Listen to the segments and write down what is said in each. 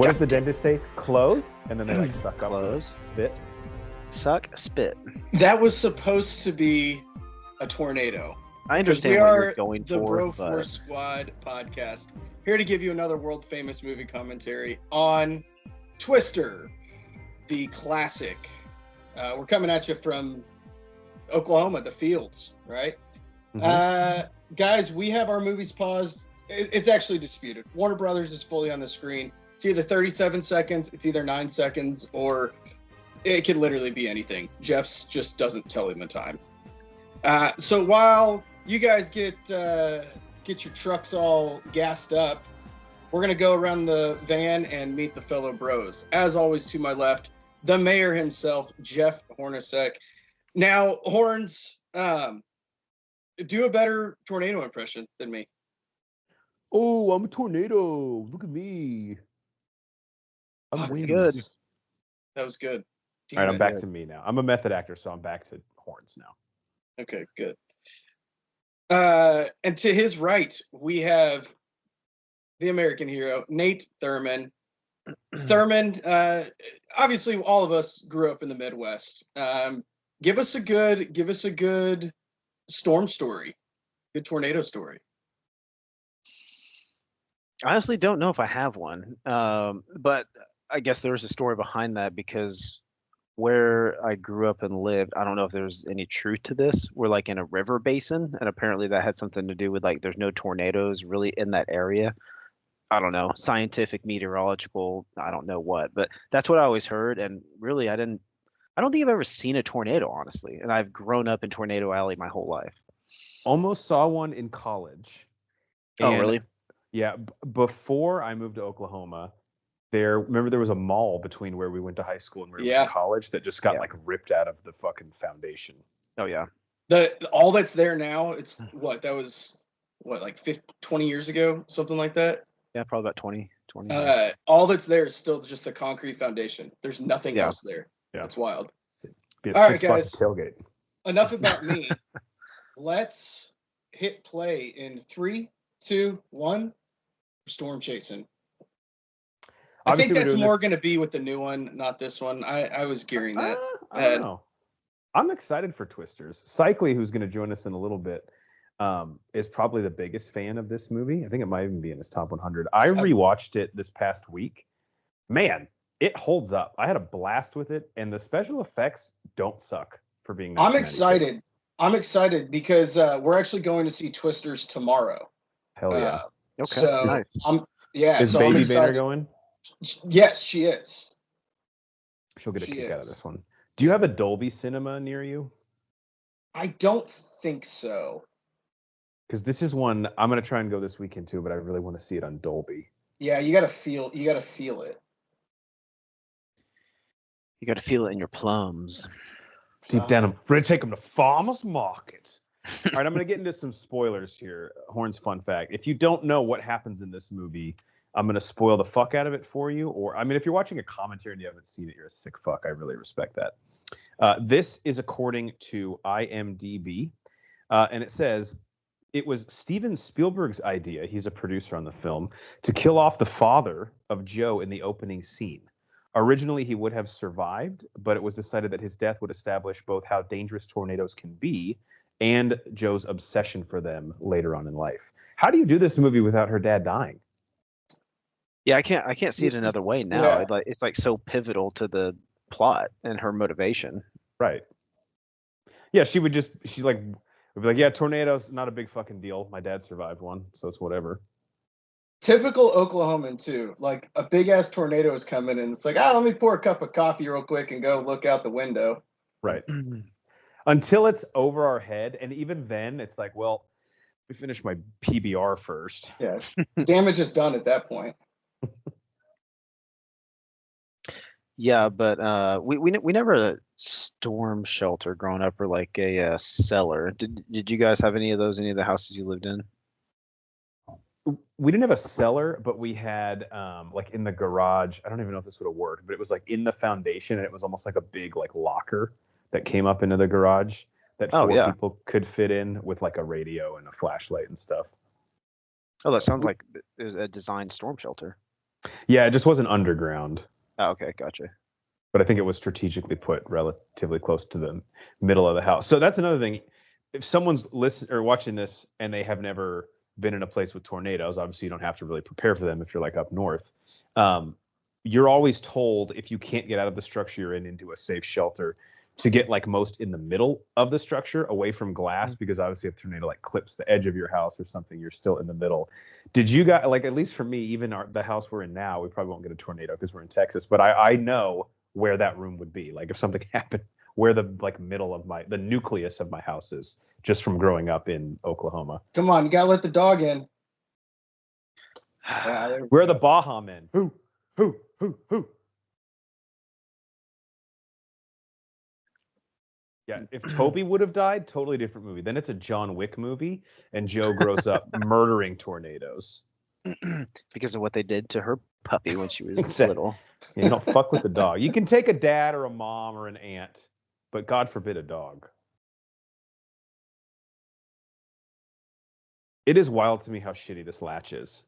What does the dentist say? Close, and then they like suck up Close. spit. Suck, spit. That was supposed to be a tornado. I Because understand we what are you're going the for, Bro but Force Squad podcast, here to give you another world famous movie commentary on Twister, the classic. We're coming at you from Oklahoma, the fields, right? Guys, we have our movies paused. It's actually disputed. Warner Brothers is fully on the screen. It's either 37 seconds, it's either 9 seconds, or it could literally be anything. Jeff's just doesn't tell him the time. So while you guys get your trucks all gassed up, we're going to go around the van and meet the fellow bros. As always, to my left, the mayor himself, Jeff Hornacek. Now, Horns, do a better tornado impression than me. Oh, I'm a tornado. Look at me. I'm winds. good. That was good. All right, I'm Damn back it. to me now. I'm a method actor, so I'm back to horns now. Okay, good. And to his right, we have the American hero, Nate Thurman. Thurman, obviously, all of us grew up in the Midwest. Give us a good storm story, good tornado story. I honestly don't know if I have one. But I guess there's a story behind that because where I grew up and lived, I don't know if there's any truth to this. We're like in a river basin, and apparently that had something to do with like there's no tornadoes really in that area. I don't know, scientific, meteorological, I don't know what, but that's what I always heard. And really, I don't think I've ever seen a tornado, honestly. And I've grown up in Tornado Alley my whole life. Almost saw one in college. Oh, And, really? Yeah. Before I moved to Oklahoma, there was a mall between where we went to high school and where we went to college that just got like ripped out of the fucking foundation. Oh, yeah. All that's there now, it's like 20 years ago, something like that. Yeah, probably about 20 years. All that's there is still just the concrete foundation. There's nothing else there. Yeah. It's wild. Be a All right, $6 guys. tailgate. Enough about me. Let's hit play in 3, 2, 1. Storm chasing. I think that's more going to be with the new one, not this one. I was gearing that. I don't know. I'm excited for Twisters. Cycly, who's going to join us in a little bit, is probably the biggest fan of this movie. I think it might even be in his top 100. I rewatched it this past week. Man, it holds up. I had a blast with it, and the special effects don't suck for being. I'm excited. I'm excited because we're actually going to see Twisters tomorrow. Hell yeah! Okay. So nice. Is Baby Banner going? Yes, she is. She'll get a kick out of this one. Do you have a Dolby Cinema near you? I don't think so. Because this is one I'm gonna try and go this weekend too, but I really want to see it on Dolby. Yeah, you gotta feel it. You got to feel it in your plums. Deep down, I'm ready to take them to farmer's market. All right, I'm going to get into some spoilers here. Horn's fun fact. If you don't know what happens in this movie, I'm going to spoil the fuck out of it for you. Or, I mean, if you're watching a commentary and you haven't seen it, you're a sick fuck. I really respect that. This is according to IMDb. And it says, it was Steven Spielberg's idea, he's a producer on the film, to kill off the father of Joe in the opening scene. Originally, he would have survived, but it was decided that his death would establish both how dangerous tornadoes can be and Joe's obsession for them later on in life. How do you do this movie without her dad dying? Yeah, I can't see it another way now. Yeah. It's like so pivotal to the plot and her motivation. Right. Yeah, she'd be like, yeah, tornadoes, not a big fucking deal. My dad survived one, so it's whatever. Typical Oklahoman too. Like a big ass tornado is coming and it's like, let me pour a cup of coffee real quick and go look out the window. Right. Until it's over our head. And even then it's like, well, we finish my PBR first. Yeah. Damage is done at that point. Yeah, but we never had a storm shelter growing up or like a cellar. Did you guys have any of those? Any of the houses you lived in? We didn't have a cellar, but we had like in the garage. I don't even know if this would have worked, but it was like in the foundation, and it was almost like a big like locker that came up into the garage that four people could fit in with like a radio and a flashlight and stuff. Oh, that sounds like it was a designed storm shelter. Yeah, it just wasn't underground. Oh, okay, gotcha. But I think it was strategically put relatively close to the middle of the house. So that's another thing. If someone's listening or watching this and they have never been in a place with tornadoes, obviously you don't have to really prepare for them if you're like up north. You're always told if you can't get out of the structure you're in into a safe shelter to get like most in the middle of the structure away from glass, because obviously if a tornado like clips the edge of your house or something, you're still in the middle. Did you guys, like, at least for me, even the house we're in now, we probably won't get a tornado because we're in Texas, but I know where that room would be. Like if something happened, where the like middle of the nucleus of my house is, just from growing up in Oklahoma. Come on, you gotta let the dog in. Yeah, Where are the Baja men? Who? Yeah, if Toby would have died, totally different movie. Then it's a John Wick movie, and Joe grows up murdering tornadoes. Because of what they did to her puppy when she was Exactly. little. You don't fuck with the dog. You can take a dad or a mom or an aunt, but God forbid a dog. It is wild to me how shitty this latch is.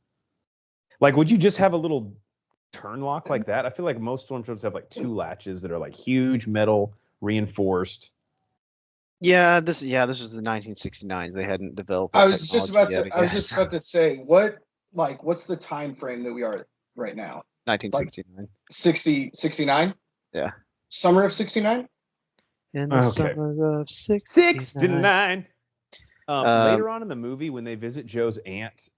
Like, would you just have a little turn lock like that? I feel like most storm shelters have like 2 latches that are like huge metal reinforced. Yeah, this was the 1969s. They hadn't developed. I was just about technology to. yet, I was just about to say, what's the time frame that we are right now? 1969. 69? Yeah. Summer of 69? In the summer of 69. Later on in the movie, when they visit Joe's aunt,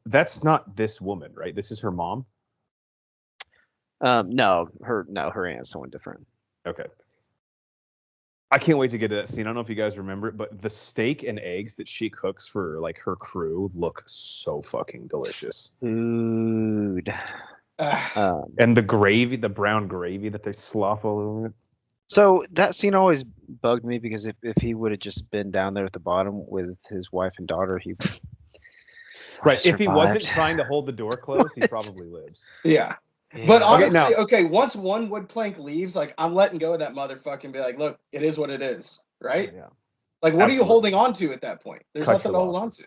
that's not this woman, right? This is her mom. No, her aunt's someone different. Okay. I can't wait to get to that scene. I don't know if you guys remember it, but the steak and eggs that she cooks for like her crew look so fucking delicious. Food. And the gravy, the brown gravy that they slop all over it. So that scene always bugged me because if he would have just been down there at the bottom with his wife and daughter, he right. If he wasn't trying to hold the door closed, he probably lives. Yeah. But honestly, okay, once one wood plank leaves, like I'm letting go of that motherfucker and be like, look, it is what it is, right? Yeah. Like, what are you holding on to at that point? There's nothing to hold on to.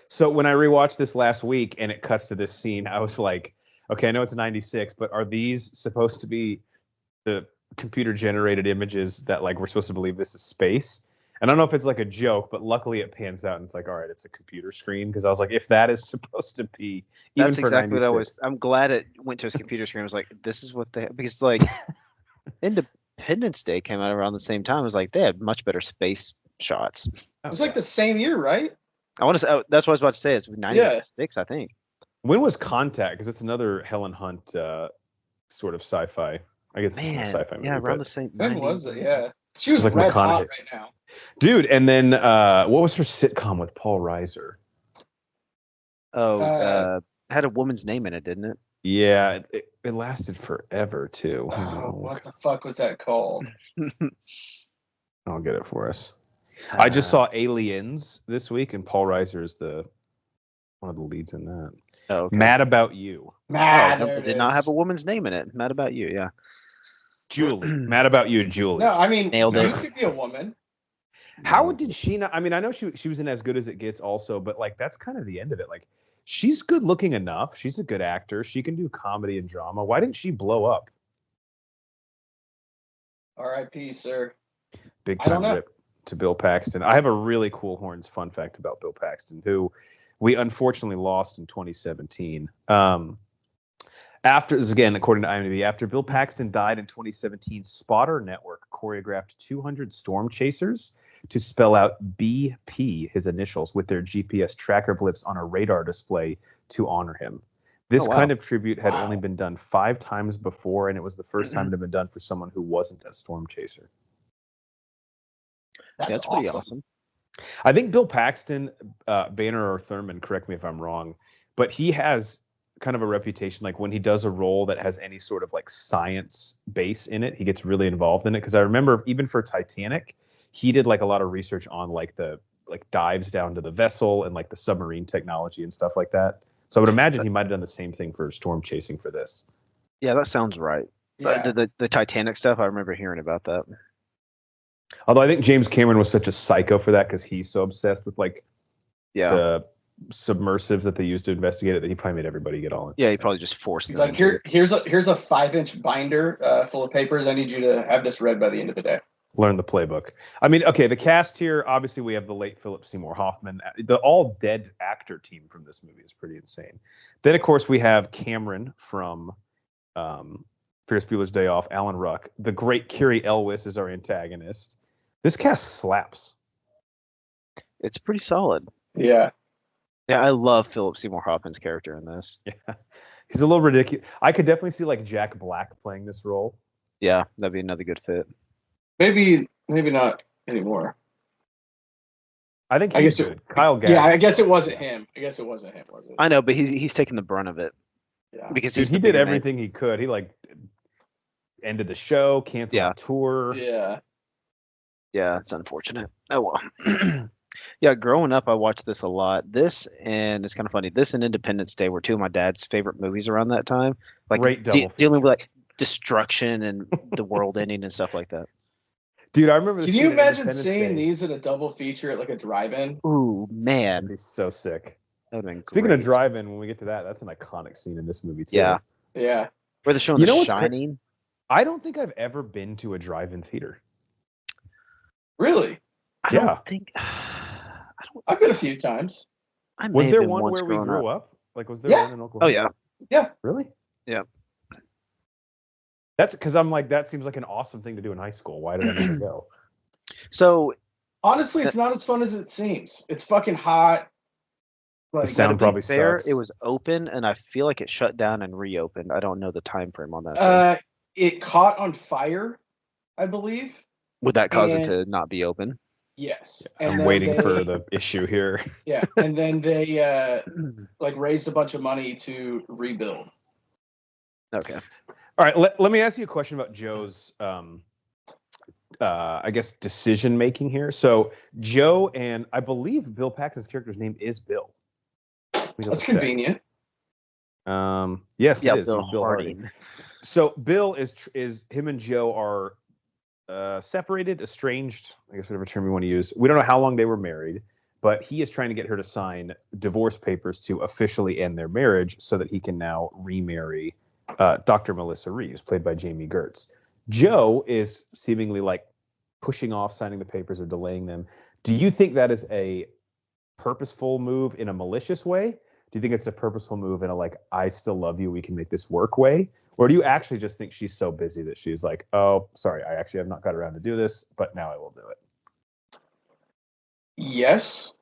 So when I rewatched this last week and it cuts to this scene, I was like, okay, I know it's 96, but are these supposed to be the computer generated images that like we're supposed to believe this is space? And I don't know if it's like a joke, but luckily it pans out and it's like, all right, it's a computer screen. Because I was like, if that is supposed to be, even that's for exactly 96, what I was. I'm glad it went to his computer screen. I was like, this is what they, because like Independence Day came out around the same time. It was like they had much better space shots. It was like the same year, right? I want to say that's what I was about to say. It's 96, I think. When was Contact? Because it's another Helen Hunt sort of sci-fi. I guess it's a sci-fi movie. Yeah, around the same. When was it? Yeah, she was like red hot right now, dude. And then what was her sitcom with Paul Reiser? Had a woman's name in it, didn't it? Yeah, it lasted forever too. What the fuck was that called? I'll get it for us. I just saw Aliens this week, and Paul Reiser is one of the leads in that. Oh, okay. Mad About You. Did not have a woman's name in it. Mad About You, yeah. Julie. Mad About You, Julie. No, I mean, nailed it. You could be a woman. How did she not? I mean, I know she was in As Good as It Gets also, but like that's kind of the end of it. Like, she's good looking enough. She's a good actor. She can do comedy and drama. Why didn't she blow up? R.I.P., sir. Big time rip to Bill Paxton. I have a really cool Horns fun fact about Bill Paxton, who we unfortunately lost in 2017. After this, again, according to IMDb, after Bill Paxton died in 2017, Spotter Network choreographed 200 storm chasers to spell out BP, his initials, with their GPS tracker blips on a radar display to honor him. This kind of tribute had only been done 5 times before, and it was the first time it had been done for someone who wasn't a storm chaser. That's pretty awesome. I think Bill Paxton, Banner or Thurman, correct me if I'm wrong, but he has kind of a reputation, like when he does a role that has any sort of like science base in it, he gets really involved in it. Because I remember even for Titanic, he did like a lot of research on like the dives down to the vessel and like the submarine technology and stuff like that. So I would imagine he might have done the same thing for storm chasing for this. Yeah, that sounds right. Yeah. The Titanic stuff, I remember hearing about that. Although I think James Cameron was such a psycho for that because he's so obsessed with like the submersives that they used to investigate it that he probably made everybody get on. Yeah, he probably just forced He's them. like, into it. here's a 5-inch binder full of papers. I need you to have this read by the end of the day. Learn the playbook. I mean, okay, the cast here, obviously we have the late Philip Seymour Hoffman. The all dead actor team from this movie is pretty insane. Then, of course, we have Cameron from Ferris Bueller's Day Off, Alan Ruck. The great Carrie Elwes is our antagonist. This cast slaps. It's pretty solid. Yeah. Yeah, I love Philip Seymour Hoffman's character in this. Yeah. He's a little ridiculous. I could definitely see like Jack Black playing this role. Yeah, that'd be another good fit. Maybe not anymore. I think I he's guess good. Kyle Gass. Yeah, I guess it wasn't him. Was it? I know, but he's taking the brunt of it Yeah. because Dude, he's he the did bigger man. everything he could. He like ended the show, canceled Yeah. the tour. Yeah. Yeah, it's unfortunate. Oh well. Yeah, growing up, I watched this a lot. This and it's kind of funny. This and Independence Day were two of my dad's favorite movies around that time. Like Great double dealing feature. with like destruction and the world ending and stuff like that. Dude, I remember. Can scene you in imagine Independence seeing Day. these at a double feature at like a drive-in? Ooh man, That'd be so sick. that would have been Speaking great. of drive-in, when we get to that, that's an iconic scene in this movie too. Yeah. Yeah. Where they're showing You The know what's cra- Shining. I don't think I've ever been to a drive-in theater. Really? I Yeah. don't think. I've been a few times. I may Was have there been one once where we growing grew up. up? Like, was there Yeah. one in Oklahoma? Oh yeah. Really? Yeah. That's because I'm like, that seems like an awesome thing to do in high school. Why did I never go? So Honestly, it's not as fun as it seems. It's fucking hot. Like, sound to be probably fair, sucks. it was open, and I feel like it shut down and reopened. I don't know the time frame on that. though. it caught on fire, I believe. Would that cause it and- to not be open? Yes. I'm And then waiting for they- the issue here. Yeah, and then they like raised a bunch of money to rebuild. Okay. All right, let me ask you a question about Joe's, I guess, decision making here. So Joe and I believe Bill Paxton's character's name is Bill. Let me That's double check. convenient. Yes, Yeah, it is. Bill He's Bill Harding. Harding. So Bill is him and Joe are separated, estranged, I guess whatever term you want to use. We don't know how long they were married, but he is trying to get her to sign divorce papers to officially end their marriage so that he can now remarry Dr. Melissa Reeves, played by Jamie Gertz. Joe is seemingly like pushing off signing the papers or delaying them. Do you think that is a purposeful move in a malicious way? Do you think it's a purposeful move in a like, I still love you, we can make this work way? Or do you actually just think she's so busy that she's like, oh, sorry, I actually have not got around to do this, but now I will do it? Yes.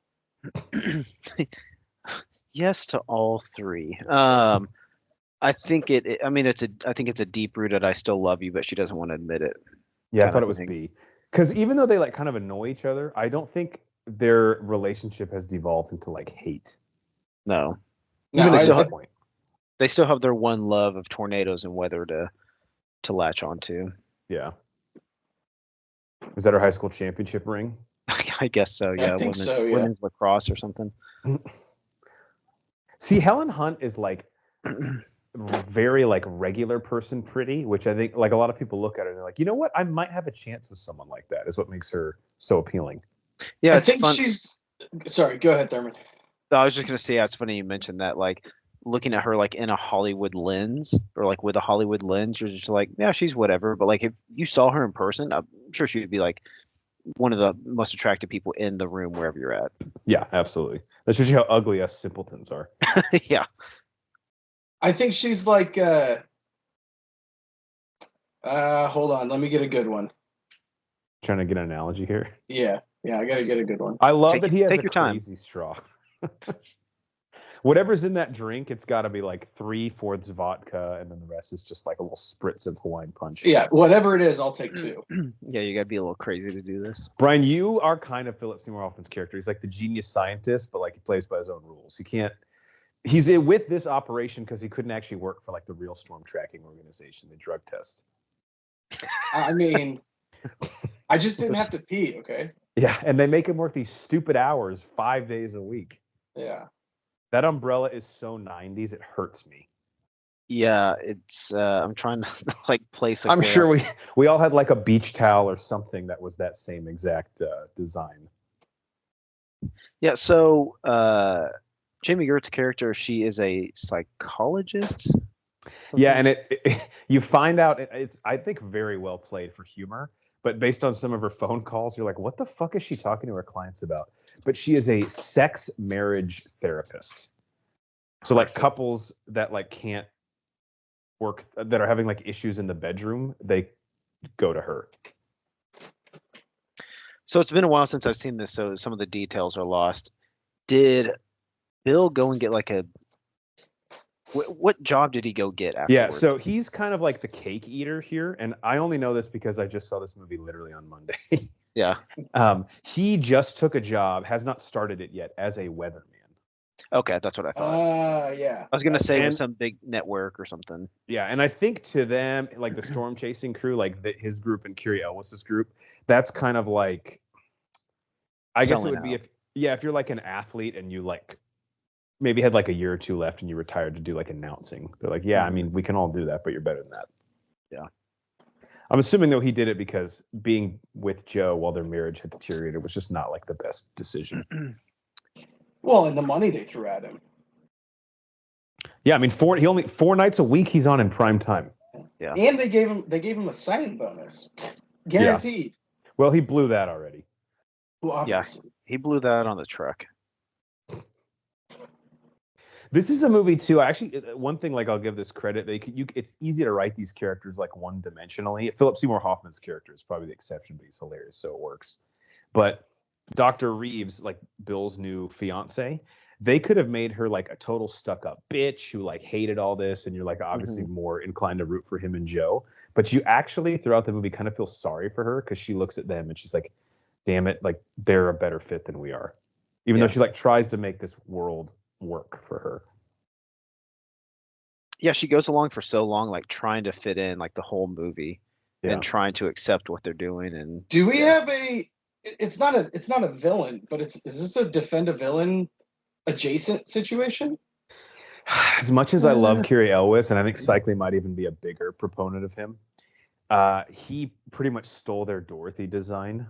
Yes to all three. I think I mean, I think it's a deep rooted. I still love you, but she doesn't want to admit it. Yeah, I Kind thought of it was thing. B. Because even though they like kind of annoy each other, I don't think their relationship has devolved into like hate. No, Even No, at I- this I- point. they still have their one love of tornadoes and weather to latch onto. Yeah. Is that our high school championship ring? I guess so. I Yeah, think so, yeah. women's lacrosse or something. See, Helen Hunt is like very like regular person pretty, which I think like a lot of people look at her and they're like, you know what? I might have a chance with someone like that, is what makes her so appealing. Yeah, I it's think fun. she's. Sorry, go ahead, Thurman. I was just gonna say, yeah, it's funny you mentioned that. Like looking at her like in a Hollywood lens or like with a Hollywood lens, you're just like, yeah, she's whatever. But like if you saw her in person, I'm sure she would be like one of the most attractive people in the room wherever you're at. Yeah, absolutely. That shows you how ugly us simpletons are. Yeah. I think she's like. Hold on, let me get a good one. Trying to get an analogy here. Yeah, I gotta get a good one. I love Take- that he has take a your time. crazy straw. Whatever's in that drink, it's got to be like 3/4 vodka, and then the rest is just like a little spritz of Hawaiian punch. Yeah, whatever it is, I'll take two. Yeah, you gotta be a little crazy to do this. Brian, you are kind of Philip Seymour Hoffman's character. He's like the genius scientist, but like he plays by his own rules. He can't. He's in with this operation because he couldn't actually work for like the real storm tracking organization, the drug test. I mean, I just didn't have to pee. Okay. Yeah, and they make him work these stupid hours 5 days a week. Yeah. That umbrella is so 90s, it hurts me. Yeah, it's I'm trying to like place. I'm sure we all had like a beach towel or something that was that same exact design. Yeah, so Jamie Gertz's character, she is a psychologist. Yeah, and you find out it's I think very well played for humor, but based on some of her phone calls, you're like, what the fuck is she talking to her clients about? But she is a sex marriage therapist. So like couples that like can't work, that are having like issues in the bedroom, they go to her. So it's been a while since I've seen this, so some of the details are lost. Did Bill go and get like a what job did he go get afterwards? Yeah, so he's kind of like the cake eater here, and I only know this because I just saw this movie literally on Monday. Yeah. He just took a job, has not started it yet, as a weatherman. Okay, that's what I thought. Yeah. I was gonna say And- with some big network or something. Yeah, and I think to them, like the storm chasing crew, like his group and Kiri Elwes's group, that's kind of like, I guess it Selling would be out. if you're like an athlete and you like maybe had like a year or two left and you retired to do like announcing. They're like, yeah, I mean, we can all do that, but you're better than that. Yeah. I'm assuming though he did it because being with Joe while their marriage had deteriorated was just not like the best decision. Well, and the money they threw at him. Yeah, I mean, 4 nights a week he's on in prime time. Yeah. And they gave him a signing bonus. Guaranteed. Well, he blew that already. Well, obviously. He blew that on the truck. This is a movie too. Actually, one thing like I'll give this credit. It's easy to write these characters like one-dimensionally. Philip Seymour Hoffman's character is probably the exception, but he's hilarious, so it works. But Dr. Reeves, like Bill's new fiance, they could have made her like a total stuck-up bitch who like hated all this, and you're like obviously more inclined to root for him and Joe. But you actually throughout the movie kind of feel sorry for her because she looks at them and she's like, "Damn it, like they're a better fit than we are," even though she like tries to make this world work for her. Yeah, she goes along for so long, like trying to fit in like the whole movie and trying to accept what they're doing. And do we have a? It's not a villain, but is this a defend a villain adjacent situation? As much as I love Kiri Elwes, and I think Cycling might even be a bigger proponent of him, he pretty much stole their Dorothy design.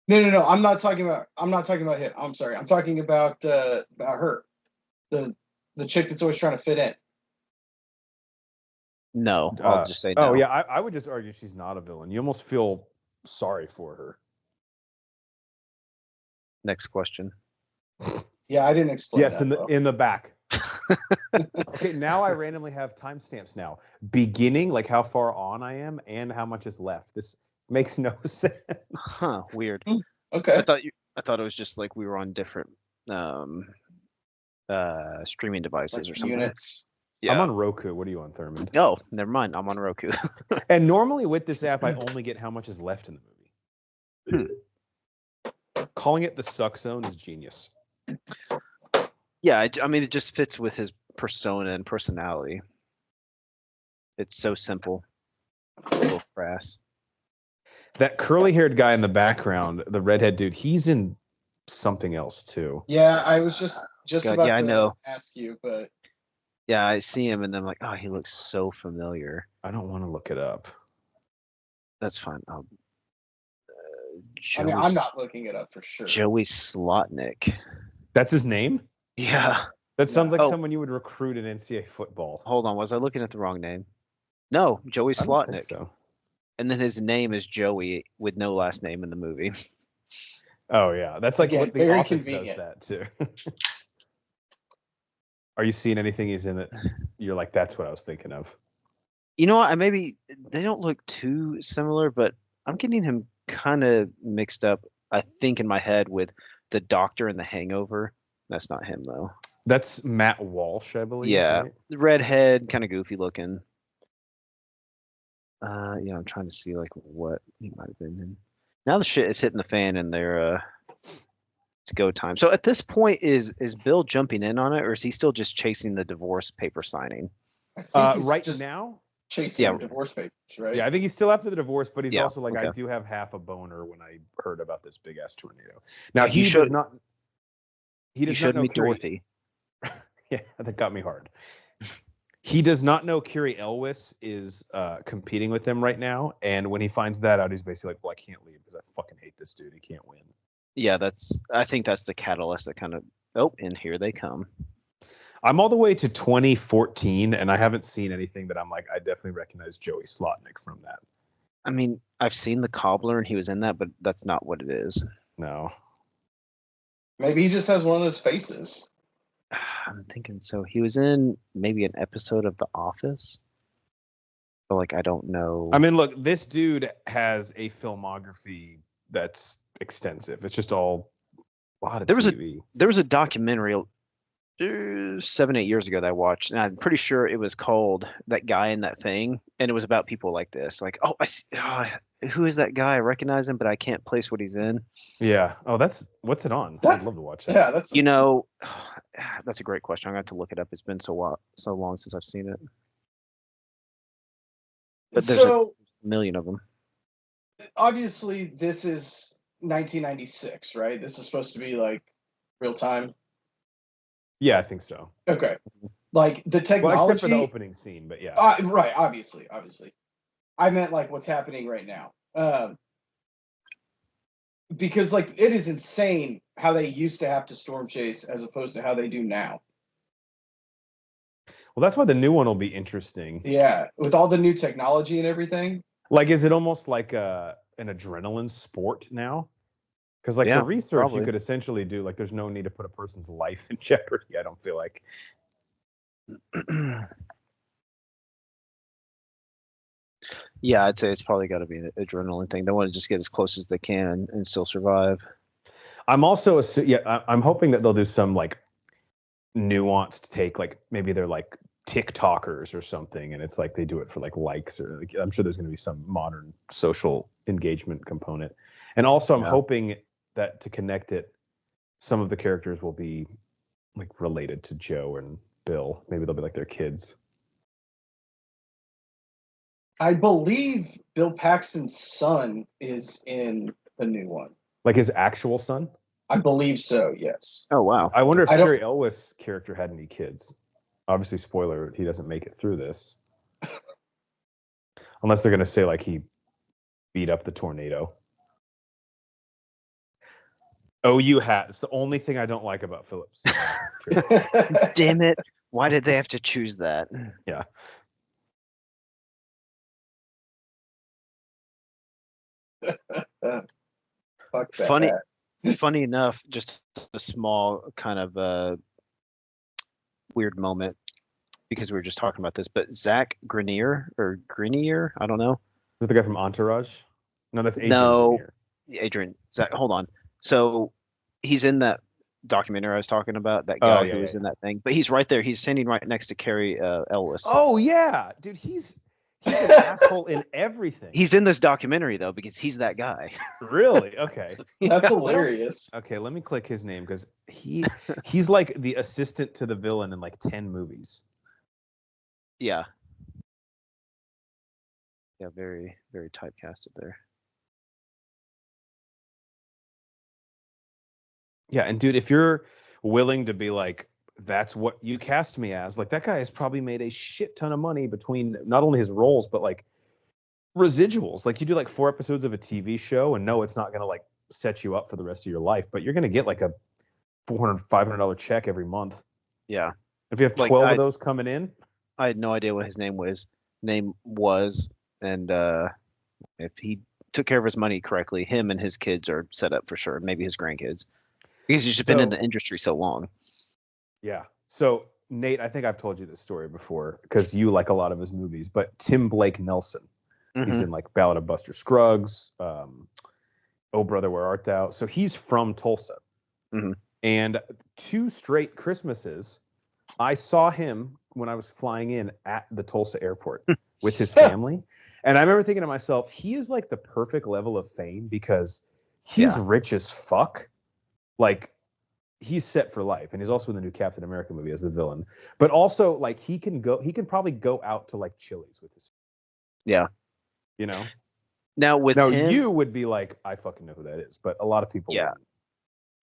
No. I'm not talking about him. I'm sorry. I'm talking about her, the chick that's always trying to fit in. no, I'll just say no. Oh yeah, I would just argue she's not a villain. You almost feel sorry for her. Next question. Yeah, I didn't explain. Yes, that, in the back. Okay, now I randomly have timestamps now. Beginning, like how far on I am, and how much is left. This makes no sense. Huh? Weird. Okay. I thought it was just like we were on different streaming devices or something. Units. Yeah. I'm on Roku. What are you on, Thurman? Oh, never mind. I'm on Roku. And normally with this app, I only get how much is left in the movie. Calling it the suck zone is genius. Yeah, I mean, it just fits with his persona and personality. It's so simple. A little crass. That curly-haired guy in the background, the redhead dude, he's in something else too. Yeah, I was just God, about yeah, I to know. ask you, but Yeah, I see him and I'm like, oh, he looks so familiar. I don't want to look it up. That's fine. I mean, I'm not looking it up for sure. Joey Slotnick. That's his name? Yeah. That sounds like Oh. someone you would recruit in NCAA football. Hold on. Was I looking at the wrong name? No, Joey I don't think Slotnick. so. And then his name is Joey with no last name in the movie. Oh yeah, that's like Again, what the very Office convenient. does that too. Are you seeing anything he's in that you're like, that's what I was thinking of? You know what? They don't look too similar, but I'm getting him kind of mixed up, I think, in my head with the Doctor in The Hangover. That's not him though. That's Matt Walsh, I believe. Yeah. Right? The redhead, kind of goofy looking. Yeah, I'm trying to see like what he might have been in. Now the shit is hitting the fan and they're it's go time. So at this point, is Bill jumping in on it, or is he still just chasing the divorce paper signing? I think he's Right just now, chasing Yeah. the divorce papers, right? yeah, I think he's still after the divorce, but he's Yeah, also like, I okay. do have half a boner when I heard about this big ass tornado. Now Yeah, he you does showed- not. He You does showed not know me Kiri- Dorothy. Yeah, that got me hard. He does not know Kiri Elwes is competing with him right now, and when he finds that out, he's basically like, "Well, I can't leave because I fucking hate this dude. He can't win." Yeah, I think that's the catalyst that kind of Oh, and here they come. I'm all the way to 2014, and I haven't seen anything that I'm like, I definitely recognize Joey Slotnick from that. I mean, I've seen The Cobbler and he was in that, but that's not what it is. No. Maybe he just has one of those faces. I'm thinking so. He was in maybe an episode of The Office. But like, I don't know. I mean, look, this dude has a filmography that's extensive. It's just all a lot of TV. There was a documentary 7-8 years ago that I watched, and I'm pretty sure it was called That Guy in That Thing, and it was about people like this. Like, oh, I see, who is that guy? I recognize him, but I can't place what he's in. Yeah. Oh, what's it on? I'd love to watch that. Yeah, that's that's a great question. I'm going to have to look it up. It's been so long since I've seen it. But there's a million of them. Obviously, this is 1996, right? This is supposed to be like real time. Yeah, I think so. Okay. Like the technology. Well, except for the opening scene, but yeah. Right, obviously. I meant like what's happening right now. Because like it is insane how they used to have to storm chase as opposed to how they do now. Well, that's why the new one will be interesting. Yeah, with all the new technology and everything. Like, is it almost like an adrenaline sport now? Because like the research probably. you could essentially do, like, there's no need to put a person's life in jeopardy. I don't feel like. Yeah, I'd say it's probably got to be an adrenaline thing. They want to just get as close as they can and still survive. I'm also I'm hoping that they'll do some like nuanced take, like maybe they're like TikTokers or something, and it's like they do it for like likes, or like, I'm sure there's going to be some modern social engagement component. And also I'm hoping that to connect it, some of the characters will be like related to Joe and Bill. Maybe they'll be like their kids. I believe Bill Paxton's son is in the new one. Like his actual son? I believe so, yes. Oh, wow. I wonder if Cary Elwes' character had any kids. Obviously, spoiler, he doesn't make it through this. Unless they're going to say, like, he beat up the tornado. OU hat. It's the only thing I don't like about Phillips. Damn it. Why did they have to choose that? Yeah. Fuck that hat. Funny enough, just a small kind of weird moment, because we were just talking about this, but Zach Grenier, I don't know. Is that the guy from Entourage? No, that's Adrian. No, Grenier. Adrian. Zach, hold on. So he's in that documentary I was talking about, that guy who was in that thing, but he's right there. He's standing right next to Cary Elwes. Oh, yeah. Dude, he's an asshole in everything. He's in this documentary, though, because he's that guy. Really? Okay. That's hilarious. Okay, let me click his name, because he's like the assistant to the villain in like 10 movies. Yeah. Yeah, very, very typecasted there. Yeah, and dude, if you're willing to be like, that's what you cast me as, like, that guy has probably made a shit ton of money between not only his roles, but like residuals. Like, you do like 4 episodes of a TV show, and no, it's not gonna like set you up for the rest of your life, but you're gonna get like a $400-500 check every month. Yeah. If you have 12 of those coming in. I had no idea what his name was, and if he took care of his money correctly, him and his kids are set up for sure. Maybe his grandkids, because he's just been in the industry so long. Yeah. So Nate, I think I've told you this story before, because you like a lot of his movies, but Tim Blake Nelson, he's in like Ballad of Buster Scruggs, Oh Brother, Where Art Thou? So he's from Tulsa. And 2 straight Christmases, I saw him when I was flying in at the Tulsa airport with his family. And I remember thinking to myself, he is like the perfect level of fame, because he's rich as fuck. Like, he's set for life, and he's also in the new Captain America movie as the villain. But also, like, he can probably go out to like Chili's with his. Yeah. You know. Now him, you would be like, I fucking know who that is, but a lot of people. Yeah.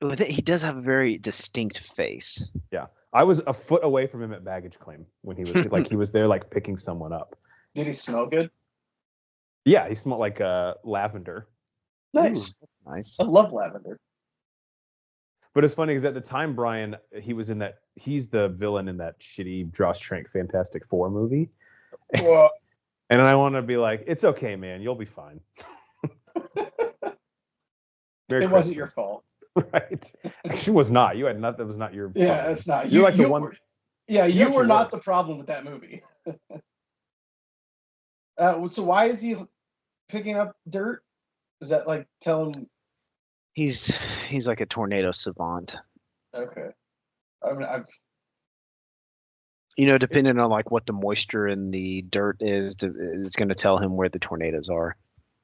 With it, he does have a very distinct face. Yeah, I was a foot away from him at baggage claim when he was like, he was there like picking someone up. Did he smell good? Yeah, he smelled like lavender. Nice. Ooh, nice. I love lavender. But it's funny because at the time, Brian, he's the villain in that shitty Josh Trank Fantastic Four movie. Well, And I want to be like, it's okay, man. You'll be fine. it wasn't your fault. Right. Actually, was not. You had not. That was not your. Yeah, problem. it's not. You're like the one. Yeah, You you actually were not were. the problem with that movie. So why is he picking up dirt? Is that like tell him? He's like a tornado savant. Okay. I've Depending on like what the moisture in the dirt is, it's going to tell him where the tornadoes are.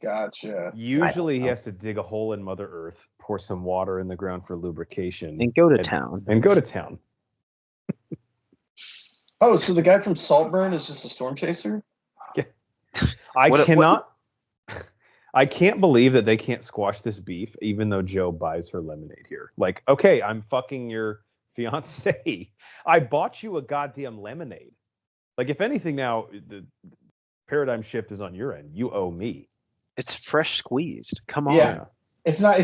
gotcha. Usually, he know. has to dig a hole in Mother Earth, pour some water in the ground for lubrication, And go to town. and go to town. Oh, so the guy from Saltburn is just a storm chaser? I can't believe that they can't squash this beef, even though Joe buys her lemonade here. Like, okay, I'm fucking your fiance. I bought you a goddamn lemonade. Like, if anything, now the paradigm shift is on your end. You owe me. It's fresh squeezed. Come on. Yeah. It's not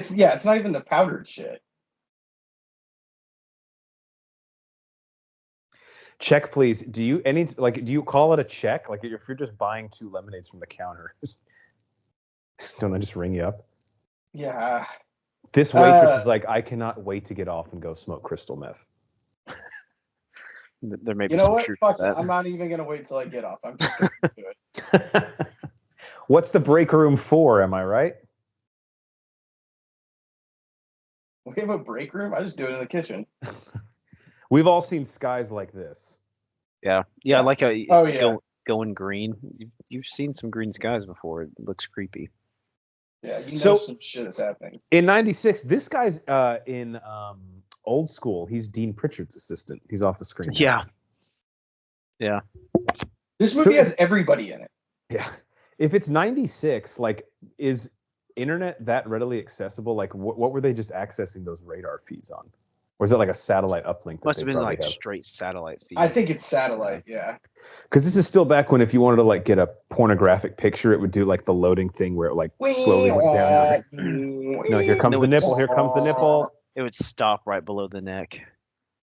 even the powdered shit. Check, please. Do you call it a check? Like, if you're just buying 2 lemonades from the counter, don't I just ring you up? Yeah. This waitress is like, I cannot wait to get off and go smoke crystal meth. There may be You know some what? truth Fuck to it. that. I'm not even gonna wait till I get off. I'm just gonna do it. What's the break room for? Am I right? We have a break room? I just do it in the kitchen. We've all seen skies like this. Yeah, Yeah. like Oh, yeah. going green. You've seen some green skies before. It looks creepy. Yeah, you know So- some shit is happening. In '96, this guy's in Old School. He's Dean Pritchard's assistant. He's off the screen. Yeah. This movie has everybody in it. Yeah. If it's '96, like, is internet that readily accessible? Like, what were they just accessing those radar feeds on? Or is it like a satellite uplink? that Must they have been probably like have? straight satellite feed. I think it's satellite, yeah. Because this is still back when if you wanted to like get a pornographic picture, it would do like the loading thing where it like slowly went down. No, here comes the nipple. Here comes the nipple. It would stop right below the neck.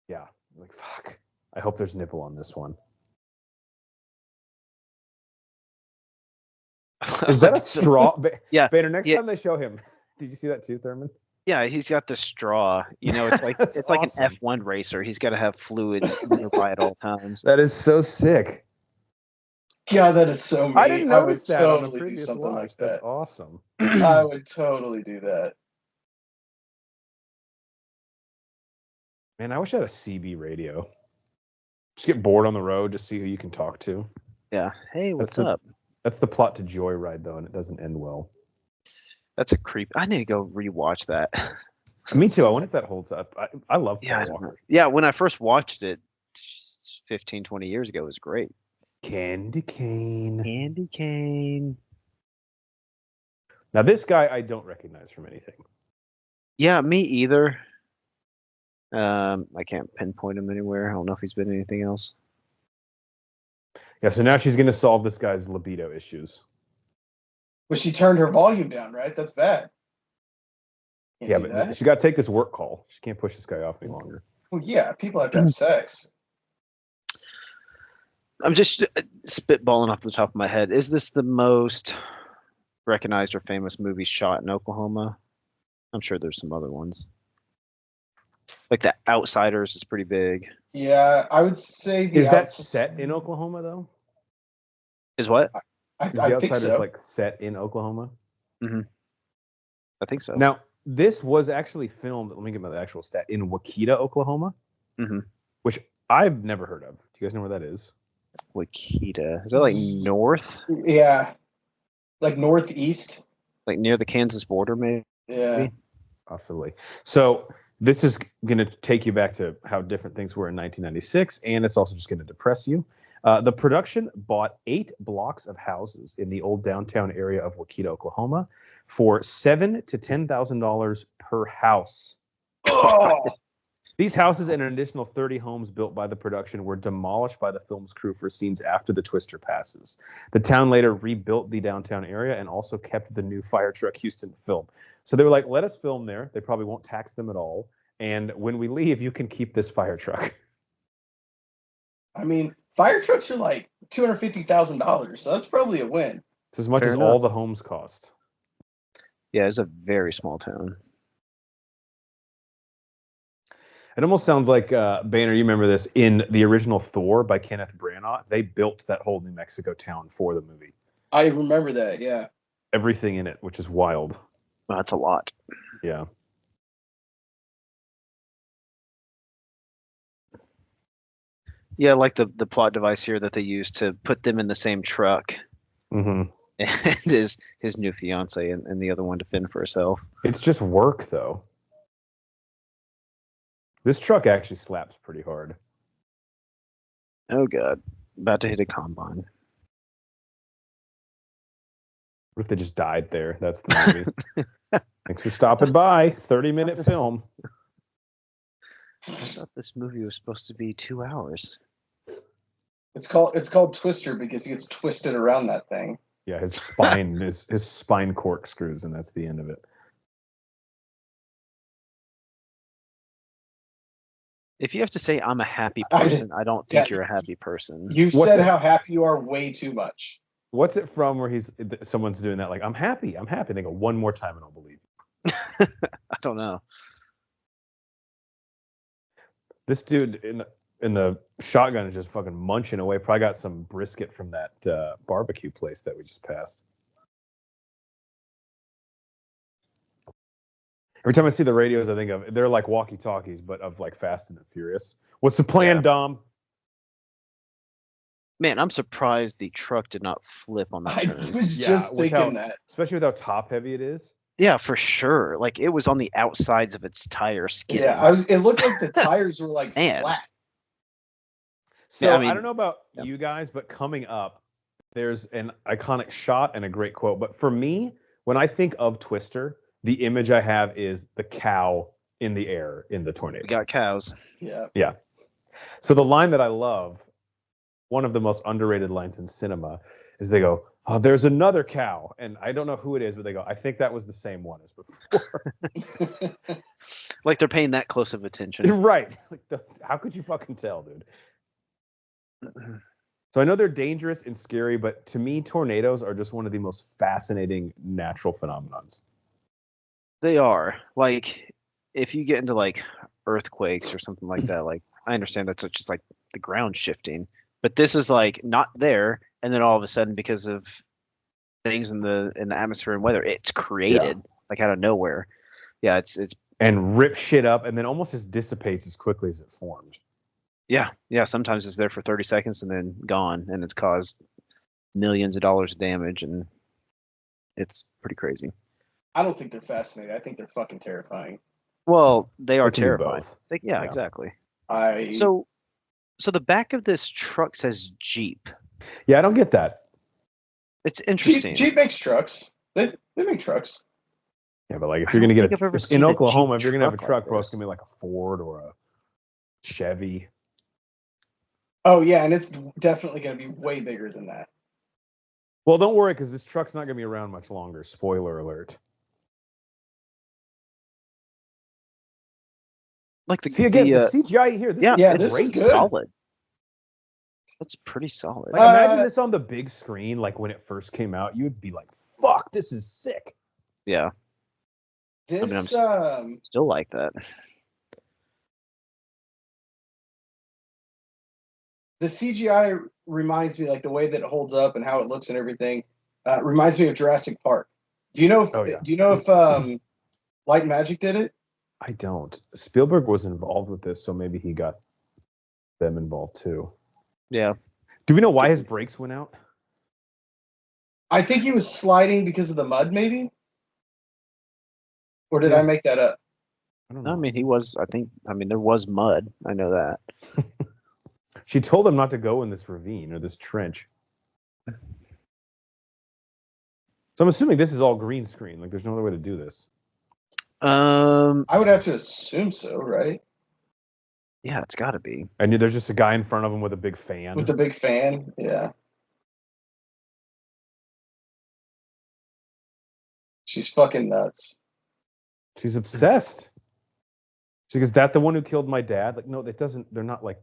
Yeah. Like, fuck. I hope there's nipple on this one. Is that a straw? Yeah. Bader, next Yeah. time they show him, did you see that too, Thurman? Yeah, he's got the straw. It's like That's it's like awesome. an F1 racer. He's got to have fluids nearby at all times. That is so sick. God, that is so me. I didn't notice would that on totally the do previous something watch. like That's that. awesome. I would totally do that. Man, I wish I had a CB radio. Just get bored on the road, just see who you can talk to. Yeah. Hey, what's That's up? That's the plot to Joyride, though, and it doesn't end well. That's a creep. I need to go rewatch that. Me too. I wonder if that holds up. I love Yeah, I Paul don't know. Walker. Yeah, when I first watched it 15, 20 years ago, it was great. Candy cane. Candy cane. Now, this guy I don't recognize from anything. Yeah, me either. I can't pinpoint him anywhere. I don't know if he's been in anything else. Yeah, so now she's going to solve this guy's libido issues. But she turned her volume down, right? That's bad. Can't Yeah, do but that. she got to take this work call. She can't push this guy off any longer. Well, yeah, people have to have sex. I'm just spitballing off the top of my head. Is this the most recognized or famous movie shot in Oklahoma? I'm sure there's some other ones. Like The Outsiders is pretty big. Yeah, I would say Is that set in Oklahoma, though? Is what? I Is The think Outsiders so. like set in Oklahoma? I think so. Now, this was actually filmed, let me get my actual stat, in Wakita, Oklahoma, Mhm. which I've never heard of. Do you guys know where that is? Wakita. Is that like north? Yeah, like northeast. Like near the Kansas border, maybe? Yeah. Possibly. So this is going to take you back to how different things were in 1996, and it's also just going to depress you. The production bought 8 blocks of houses in the old downtown area of Wakita, Oklahoma, for $7,000 to $10,000 per house. Oh, These houses and an additional 30 homes built by the production were demolished by the film's crew for scenes after the twister passes. The town later rebuilt the downtown area and also kept the new Fire Truck Houston film. So they were like, let us film there. They probably won't tax them at all. And when we leave, you can keep this fire truck. I mean, fire trucks are like $250,000, so that's probably a win. It's as much Fair as enough. all the homes cost. Yeah, it's a very small town. It almost sounds like, Banner, you remember this, in the original Thor by Kenneth Branagh, they built that whole New Mexico town for the movie. I remember that, yeah. Everything in it, which is wild. Well, that's a lot. Yeah. Yeah, like the plot device here that they used to put them in the same truck Mm-hmm. and his new fiance and the other one to fend for herself. It's just work, though. This truck actually slaps pretty hard. Oh god, about to hit a combine. What if they just died there? That's the movie. Thanks for stopping by. 30-minute film. I thought this movie was supposed to be 2 hours. It's called Twister because he gets twisted around that thing. Yeah, his spine his spine corkscrews, and that's the end of it. If you have to say I'm a happy I- person, I don't think yeah. you're a happy person. You've What's said it- how happy you are way too much. What's it from where someone's doing that, like, I'm happy. And they go, one more time and I'll believe you. I don't know. This dude in the shotgun is just fucking munching away. Probably got some brisket from that barbecue place that we just passed. Every time I see the radios, I think of, they're like walkie-talkies, but of like Fast and the Furious. What's the plan, Yeah. Dom? Man, I'm surprised the truck did not flip on that I turn. was Yeah, just with thinking how- that. Especially with how top-heavy it is. Yeah, for sure. Like it was on the outsides of its tire skidding. Yeah, it looked like the tires were like Man. flat. So Yeah, I I, mean- don't know about yeah. you guys, but coming up, there's an iconic shot and a great quote. But for me, when I think of Twister, the image I have is the cow in the air in the tornado. We got cows. Yeah. So the line that I love, one of the most underrated lines in cinema, is they go, "Oh, there's another cow," and I don't know who it is, but they go, "I think that was the same one as before." Like they're paying that close of attention. Right? Like, how could you fucking tell, dude? So I know they're dangerous and scary, but to me, tornadoes are just one of the most fascinating natural phenomenons. They are. Like if you get into like earthquakes or something like that, like I understand that's just like the ground shifting, but this is like not there, and then all of a sudden because of things in the atmosphere and weather, it's created like out of nowhere. Yeah, it's And rip shit up, and then almost just dissipates as quickly as it formed. yeah. Sometimes it's there for 30 seconds and then gone, and it's caused millions of dollars of damage, and it's pretty crazy. I don't think they're fascinating. I think they're fucking terrifying. Well, they are It can be terrifying. both. Yeah, Yeah. exactly. So So the back of this truck says Jeep. Yeah, I don't get that. It's interesting. Jeep makes trucks. They make trucks. Yeah, but like if I you're gonna don't get think I've ever in seen a Oklahoma, Jeep if you're gonna have a truck truck, like bro, it's this. gonna be like a Ford or a Chevy. Oh yeah, and it's definitely going to be way bigger than that. Well, don't worry, because this truck's not gonna be around much longer. Spoiler alert. Like the See again, the, the CGI here. This yeah, Yeah, is this is great. good. solid. That's pretty solid. Like imagine Uh, this on the big screen, like when it first came out, you would be like, "Fuck, this is sick." Yeah, This mean, still like that. the CGI reminds me, like the way that it holds up and how it looks and everything, reminds me of Jurassic Park. Do you know if Oh, yeah. Light and Magic did it? I don't. Spielberg was involved with this, so maybe he got them involved too. Yeah, Do we know why his brakes went out? I think he was sliding because of the mud, maybe. Or did Yeah. I make that up? I don't know. I mean he was. I mean there was mud. I know that. She told him not to go in this ravine or this trench. So I'm assuming this is all green screen. Like there's no other way to do this. I would have to assume so, right? Yeah, it's got to be. And there's just a guy in front of him with a big fan. With the big fan, yeah. She's fucking nuts. She's obsessed. She's like, is that the one who killed my dad? Like, no, that doesn't. They're not like.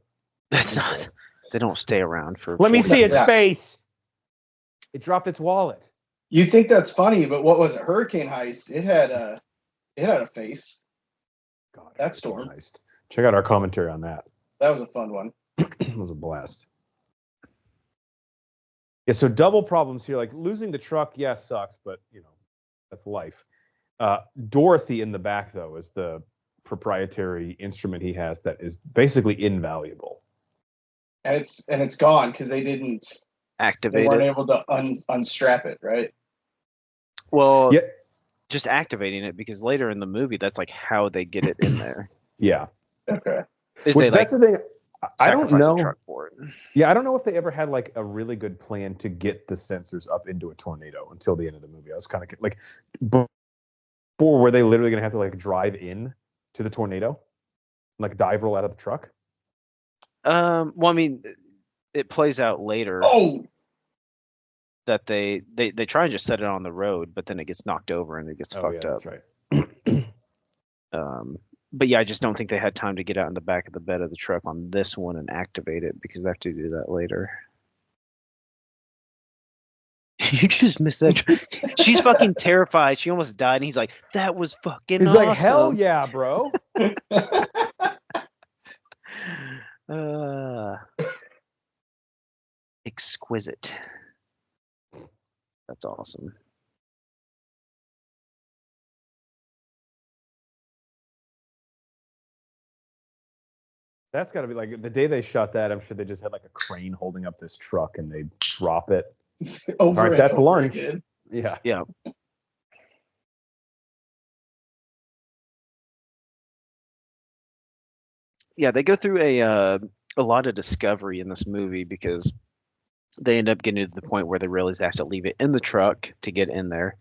That's not. They don't stay around for. Let me 40 see its Yeah. face. It dropped its wallet. You think that's funny, but what was it? Hurricane Heist. It had a face. God, That's Storm. Heist. Check out our commentary on that. That was a fun one. It was a blast. Yeah, so double problems here. Like losing the truck, yes, sucks, but that's life. Dorothy in the back though is the proprietary instrument he has that is basically invaluable. And it's gone because they activate weren't it. able to unstrap it, right? Well, Yeah. just activating it because later in the movie, that's like how they get it in there. Yeah. Okay. Is Which they like that's the thing. I don't sacrifice the know. truck for it. Yeah, I don't know if they ever had like a really good plan to get the sensors up into a tornado until the end of the movie. I was kind of like, before were they literally gonna have to like drive in to the tornado, like dive roll out of the truck? Well, I mean, it plays out later Oh, that they try and just set it on the road, but then it gets knocked over and it gets fucked up. That's right. But yeah, I just don't think they had time to get out in the back of the bed of the truck on this one and activate it because they have to do that later. You just missed that. She's fucking terrified. She almost died, and he's like, "That was fucking He's awesome." like, hell yeah, bro. Exquisite. That's awesome. That's got to be like the day they shot that. I'm sure they just had like a crane holding up this truck and they drop it. over All right, and that's over lunch. again. Yeah. Yeah. Yeah, they go through a lot of discovery in this movie because they end up getting to the point where they realize they have to leave it in the truck to get in there.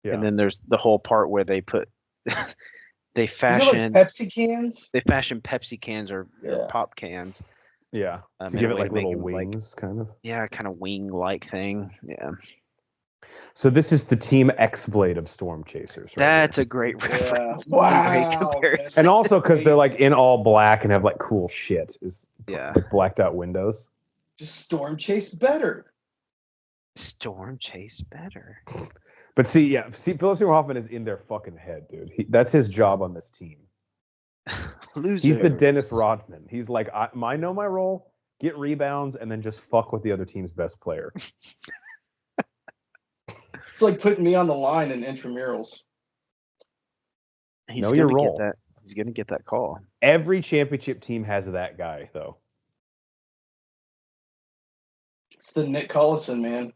Yeah. And then there's the whole part where they put they Is there fashion like Pepsi cans? Pepsi cans or Yeah. pop cans. Yeah. To in give a it way like to make little them, like, wings, kind of. yeah, kind of wing-like thing. Yeah. So this is the Team X-Blade of Storm Chasers, right? That's a great Yeah. reference. Wow. Great comparison. And also because they're like Amazing. in all black and have like cool shit, is Yeah. like blacked out windows. Just Storm Chase better. Storm Chase better. But see, Philip Seymour Hoffman is in their fucking head, dude. That's his job on this team. Loser. He's the Dennis Rodman. He's like, I know my role, get rebounds, and then just fuck with the other team's best player. It's like putting me on the line in intramurals. He's Know your gonna role. get that. He's gonna get that call. Every championship team has that guy, though. It's the Nick Collison, man.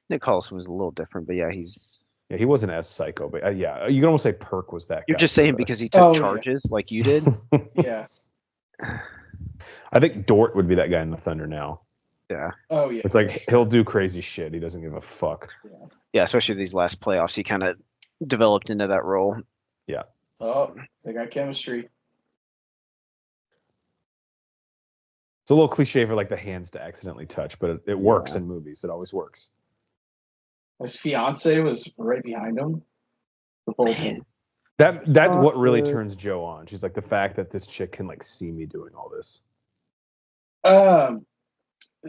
Nick Collison was a little different, but yeah, he's. Yeah, he wasn't as psycho, but yeah, you can almost say Perk was that You're guy. just saying too, because he took Oh, yeah. charges like you did. Yeah. I think Dort would be that guy in the Thunder now. Yeah. Oh yeah. It's like he'll do crazy shit. He doesn't give a fuck. Yeah, especially these last playoffs, he kind of developed into that role. Oh, they got chemistry. It's a little cliche for like the hands to accidentally touch, but it works Yeah. in movies. It always works. His fiance was right behind him. The whole thing. That's what really Awkward. turns Joe on. She's like the fact that this chick can like see me doing all this.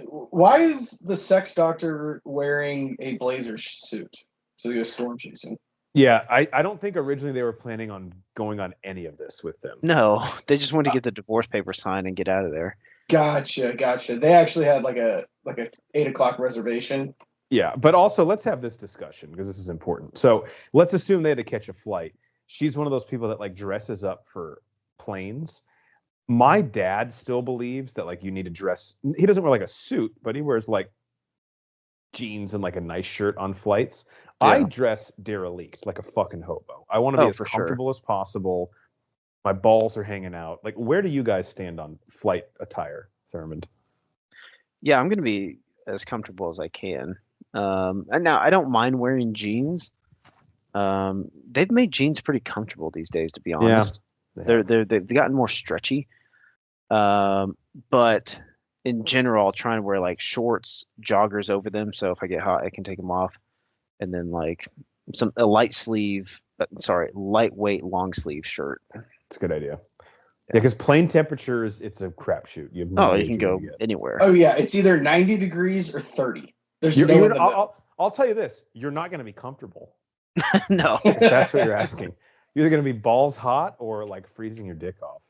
Why is the sex doctor wearing a blazer suit to go storm chasing? Yeah, I don't think originally they were planning on going on any of this with them. No, they just wanted to get the divorce paper signed and get out of there. Gotcha. They actually had like a 8:00 reservation. Yeah, but also let's have this discussion because this is important. So let's assume they had to catch a flight. She's one of those people that like dresses up for planes. My dad still believes that like you need to dress. He doesn't wear like a suit, but he wears like jeans and like a nice shirt on flights. I Yeah. dress derelict like a fucking hobo. I want to be Oh, as for sure. comfortable as possible. My balls are hanging out. Like, where do you guys stand on flight attire, Thurmond? Yeah, I'm gonna be as comfortable as I can. And now I don't mind wearing jeans. They've made jeans pretty comfortable these days, to be honest. They've gotten more stretchy. But in general, I'll try and wear like shorts, joggers over them. So if I get hot, I can take them off, and then like lightweight long sleeve shirt. It's a good idea. Yeah, because plane temperatures, it's a crapshoot. You have no Oh, you gauge can where go to get. anywhere. Oh yeah, it's either 90 degrees or 30. There's You're- no you're- in the middle. I'll tell you this: you're not going to be comfortable. No. If that's what you're asking. You're either going to be balls hot or like freezing your dick off.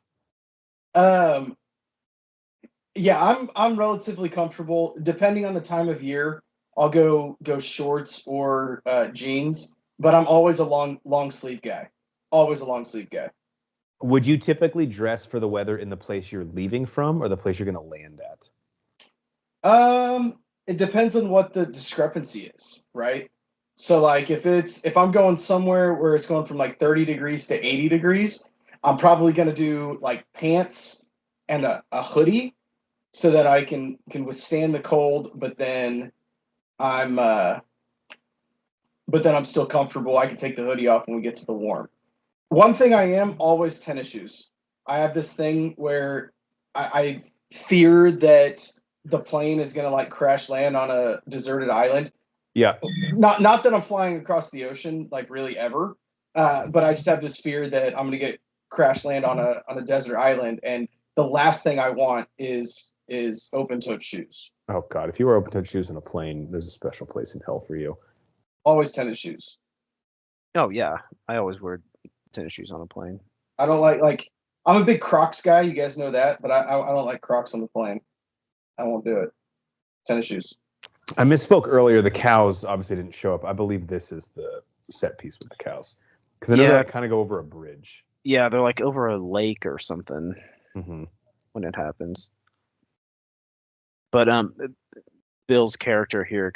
Yeah, I'm relatively comfortable. Depending on the time of year, I'll go shorts or jeans, but I'm always a long sleeve guy. Always a long sleeve guy. Would you typically dress for the weather in the place you're leaving from or the place you're going to land at? It depends on what the discrepancy is, right? So like if I'm going somewhere where it's going from like 30 degrees to 80 degrees, I'm probably gonna do like pants and a hoodie so that I can withstand the cold, but then I'm still comfortable. I can take the hoodie off when we get to the warm. One thing I am always tennis shoes. I have this thing where I fear that the plane is gonna like crash land on a deserted island. Yeah. Not that I'm flying across the ocean like really ever, but I just have this fear that I'm gonna get crash land on a desert island, and the last thing I want is open-toed shoes. Oh God, if you wear open-toed shoes in a plane, there's a special place in hell for you. Always tennis shoes. Oh yeah, I always wear tennis shoes on a plane. I don't like I'm a big Crocs guy. You guys know that, but I don't like Crocs on the plane. I won't do it. Tennis shoes. I misspoke earlier. The cows obviously didn't show up. I believe this is the set piece with the cows. Because I know they kind of go over a bridge. Yeah, they're like over a lake or something when it happens. But Bill's character here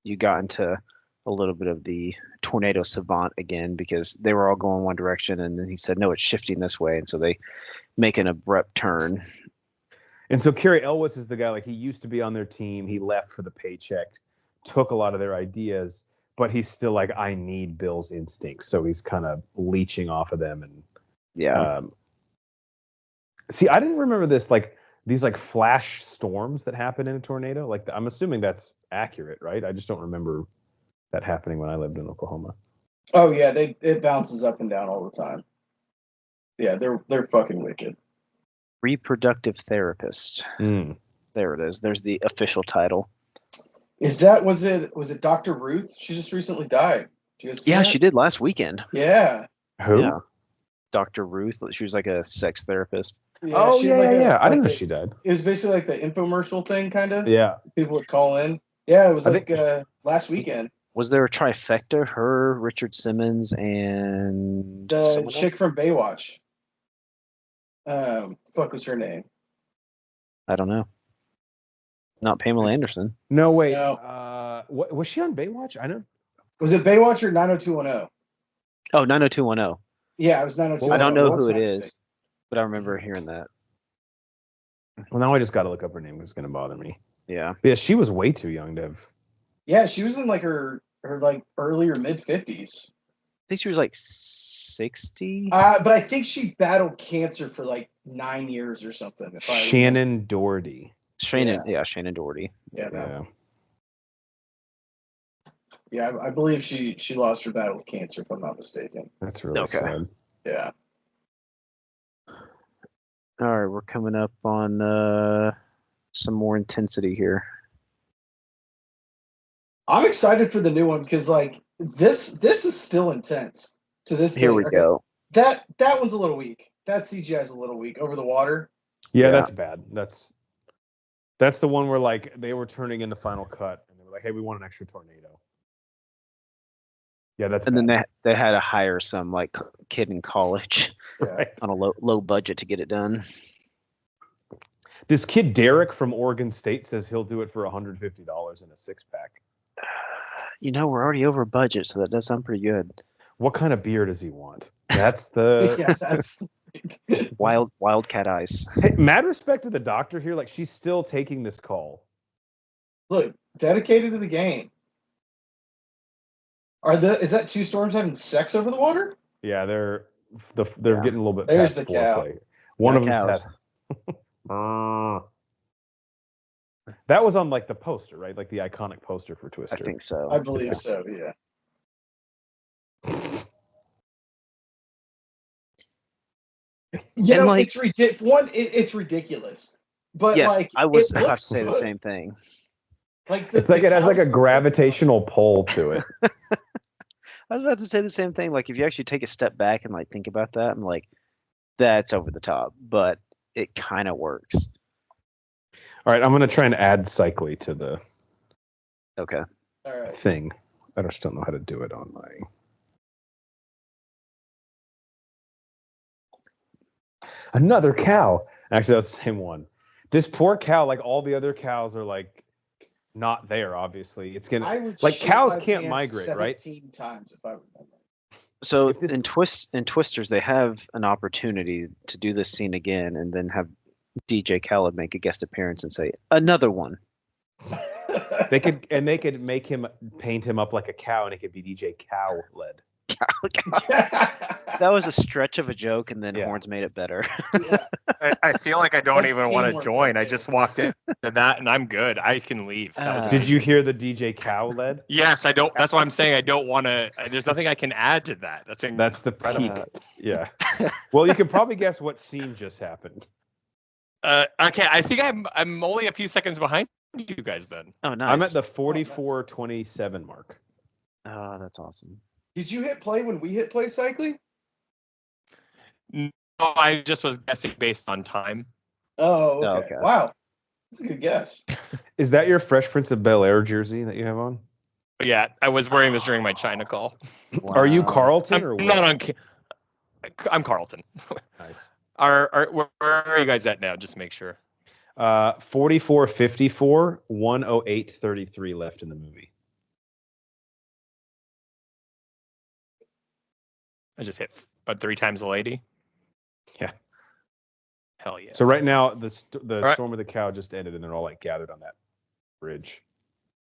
you got into a little bit of the tornado savant again because they were all going one direction and then he said, no, it's shifting this way. And so they make an abrupt turn. And so Cary Elwes is the guy, like he used to be on their team. He left for the paycheck, took a lot of their ideas, but he's still like, I need Bill's instincts. So he's kind of leeching off of them. And yeah. See, I didn't remember this, like these like flash storms that happen in a tornado. Like I'm assuming that's accurate, right? I just don't remember that happening when I lived in Oklahoma. Oh yeah, it bounces up and down all the time. Yeah, they're fucking wicked. Reproductive therapist. There it is. There's the official title. Was it Dr. Ruth? She just recently died. Yeah, she did last weekend. Yeah. Who? Yeah. Dr. Ruth. She was like a sex therapist. Yeah, yeah. I didn't know she died. It was basically like the infomercial thing, kind of. Yeah. People would call in. Yeah, it was last weekend. Was there a trifecta? Her, Richard Simmons, and the chick from Baywatch. Fuck was her name? I don't know. Not Pamela Anderson. No, wait. No. What was she on Baywatch? I know. Was it Baywatch or 90210? Oh, 90210. Yeah, it was 90210. I don't know who it is, but I remember hearing that. Well, now I just got to look up her name because it's going to bother me. Yeah. But yeah, she was way too young to have. Yeah, she was in like her like early or mid 50s. I think she was like 60. But I think she battled cancer for like 9 years or something. Shannon Doherty. Shannon Doherty. Yeah. No. Yeah, I believe she lost her battle with cancer, if I'm not mistaken. That's really sad. Yeah. All right, we're coming up on some more intensity here. I'm excited for the new one because like this is still intense to this day. Here we go. That one's a little weak. That CGI is a little weak. Over the water. Yeah, that's bad. That's the one where like they were turning in the final cut and they were like, "Hey, we want an extra tornado." Yeah, that's. And bad. then they had to hire some like kid in college right. on a low budget to get it done. This kid Derek from Oregon State says he'll do it for $150 in a 6-pack. You know, we're already over budget, so that does sound pretty good. What kind of beer does he want? That's the that's Wildcat Ice. Hey, mad respect to the doctor here. Like she's still taking this call. Look, dedicated to the game. Is that two storms having sex over the water? Yeah, they're getting a little bit. There's past the cow. foreplay. One of them's that was on like the poster, right? Like the iconic poster for Twister. I think so. I believe so. Yeah. You And, know, like- it's ridiculous. One, it's ridiculous. But Yes, like, I was it about to looks say the good. same thing. Like It's like it has like a cows- gravitational pull to it. I was about to say the same thing. Like, if you actually take a step back and like think about that, I'm like, that's over the top, but it kind of works. All right, I'm gonna try and add Cycly to the Okay. All right. thing. I just don't know how to do it on my. Another cow. Actually, that's the same one. This poor cow, like all the other cows, are like not there. Obviously, it's gonna. I would Like, shit cows my can't pants migrate, right? 17 times if I remember. So If this- in Twisters, they have an opportunity to do this scene again, and then have DJ Khaled make a guest appearance and say another one. They could make him paint him up like a cow, and it could be DJ Khaled. That was a stretch of a joke, and then Yeah. Horns made it better. I feel like I don't That's even want to teamwork join. right I there. just walked in to that, and I'm good. I can leave. That was Did you hear the DJ Khaled? Yes, I don't. That's why I'm saying I don't want to. There's nothing I can add to that. That's the peak. Uh, Yeah. Well, you can probably guess what scene just happened. Okay. I think I'm only a few seconds behind you guys then. Oh, nice. I'm at the 44:27 mark. Oh, that's awesome. Did you hit play when we hit play, Cycly? No, I just was guessing based on time. Oh, Oh, okay. okay. Wow. That's a good guess. Is that your Fresh Prince of Bel-Air jersey that you have on? But yeah, I was wearing this during my China call. Are you Wow. Carlton I'm or not what? on. I'm Carlton. Nice. Where are you guys at now? Just to make sure. 44:54, 108:33 left in the movie. I just hit 3 times a lady. Yeah. Hell yeah. So right now the right. Storm of the Cow just ended, and they're all like gathered on that bridge.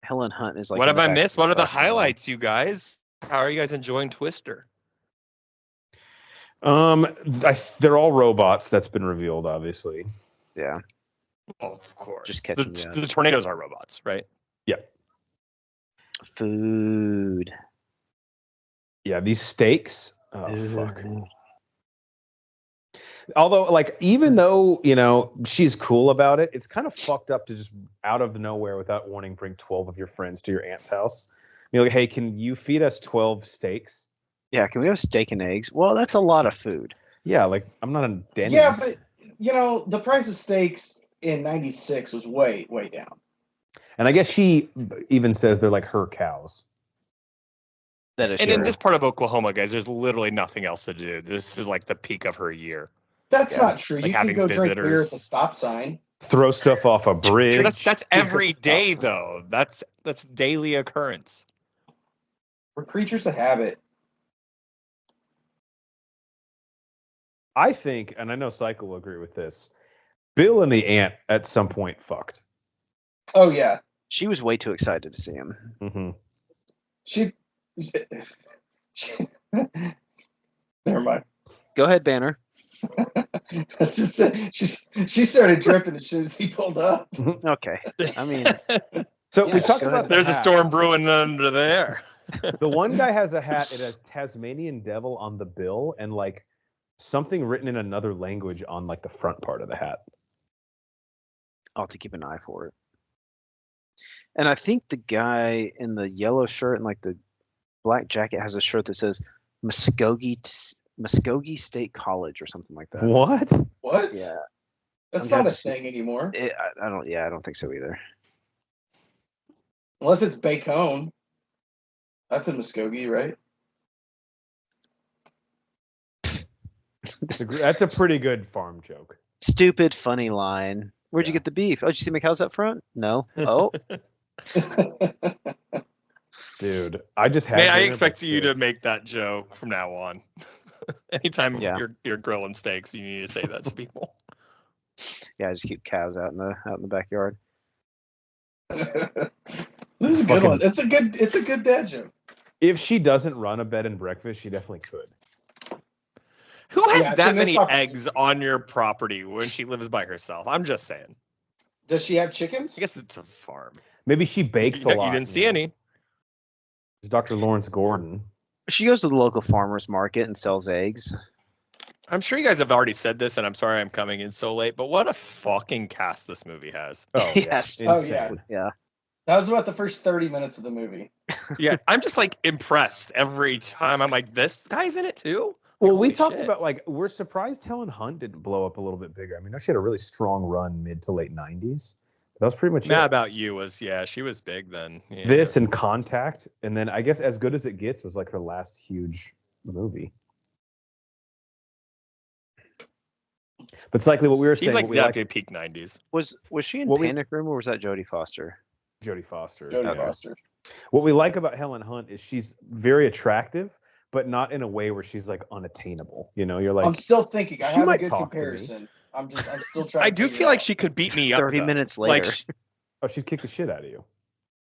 Helen Hunt is like. what in have the I back missed? What are the watching them. highlights, you guys? How are you guys enjoying Twister? They're all robots. That's been revealed, obviously. Yeah. Oh, of course. Just catching you up. the tornadoes are robots, right? Food. Yeah, these steaks. Oh fuck. Ooh. Although, like, even though she's cool about it, it's kind of fucked up to just out of nowhere, without warning, bring 12 of your friends to your aunt's house. You're like, hey, can you feed us 12 steaks? Yeah, can we have steak and eggs? Well, that's a lot of food. Yeah, like I'm not a Denny's. Yeah, but the price of steaks in '96 was way, way down. And I guess she even says they're like her cows. That is And true. in this part of Oklahoma, guys, there's literally nothing else to do. This is like the peak of her year. That's Yeah, not true. like You can having go drink beer at the visitors. stop sign. Throw stuff off a bridge. Sure, that's every day though. That's daily occurrence. We're creatures of habit. I think, and I know Cycle will agree with this, Bill and the ant at some point fucked. Oh yeah, She was way too excited to see him. Mm-hmm. she Never mind. Go ahead, Banner. That's just it. She started dripping as soon as he pulled up. Okay. I mean, So Yeah, we talked go about ahead. the There's a hats. storm brewing under there. The one guy has a hat. It has Tasmanian Devil on the bill and like something written in another language on like the front part of the hat. I'll have to keep an eye for it. And I think the guy in the yellow shirt and like the black jacket has a shirt that says Muskogee State College or something like that. What? What? Yeah. That's I'm not a happy- thing anymore. I don't. Yeah, I don't think so either. Unless it's Bacone. That's in Muskogee, right? That's a pretty good farm joke. Stupid, funny line. Where'd you Yeah. get the beef? Oh, did you see McHow's up front? No. Oh, Dude, I just had Man, I dinner, expect but you to this- make that joke from now on. Anytime Yeah. you're grilling steaks, you need to say that to people. yeah. I just keep cows out in the backyard. This is a good Fucking- one. It's a good dad joke. If she doesn't run a bed and breakfast, she definitely could. Who has Yeah, it's that in this many property. eggs on your property when she lives by herself? I'm just saying. Does she have chickens? I guess it's a farm. Maybe she bakes You, a lot. you didn't see any. It's Dr. Lawrence Gordon. She goes to the local farmers market and sells eggs. I'm sure you guys have already said this, and I'm sorry I'm coming in so late, but what a fucking cast this movie has. Oh, yeah. Yes. Oh, yeah. Insane. Yeah. That was about the first 30 minutes of the movie. Yeah, I'm just like impressed every time. I'm like, this guy's in it too? Well, Holy we talked shit. about, like, we're surprised Helen Hunt didn't blow up a little bit bigger. I mean, she had a really strong run mid to late 90s. That was pretty much Mad it. About You was, yeah, she was big then. Yeah. This and Contact, and then I guess As Good as It Gets was like her last huge movie. But it's likely what we were She's saying. like what we definitely peak 90s. Was she in What we- Panic Room or was that Jodie Foster? Jodie Foster. Jodie Okay. Foster. What we like about Helen Hunt is she's very attractive, but not in a way where she's like unattainable. You know, you're like, I'm still thinking. I she have a might good talk to me. comparison. I'm still trying. I to do figure feel it like out. she could beat me up. 30 though. minutes Like, later. oh, she'd kick the shit out of you.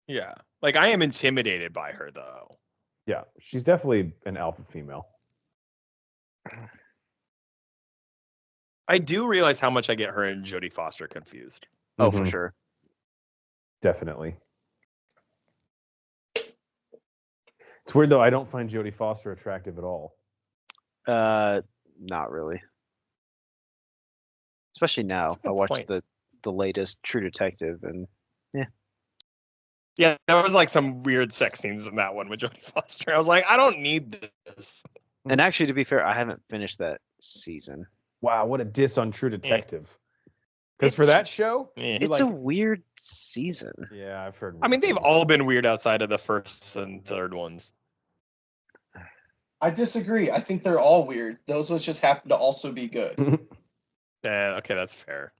yeah. Like, I am intimidated by her, though. Yeah, she's definitely an alpha female. I do realize how much I get her and Jodie Foster confused. Oh, for Mhm. sure. Definitely. It's weird though. I don't find Jodie Foster attractive at all. Not really. Especially now. That's a good I watched point. the latest True Detective, and Yeah, there was like some weird sex scenes in that one with Jodie Foster. I was like, I don't need this. and actually, to be fair, I haven't finished that season. Wow, what a diss on True Detective. Because for that show, Eh. It's like- a weird season. yeah, I've heard. I mean, they've weird all been weird outside of the first and third ones. I disagree. I think they're all weird. Those ones just happen to also be good. things. Okay, that's fair.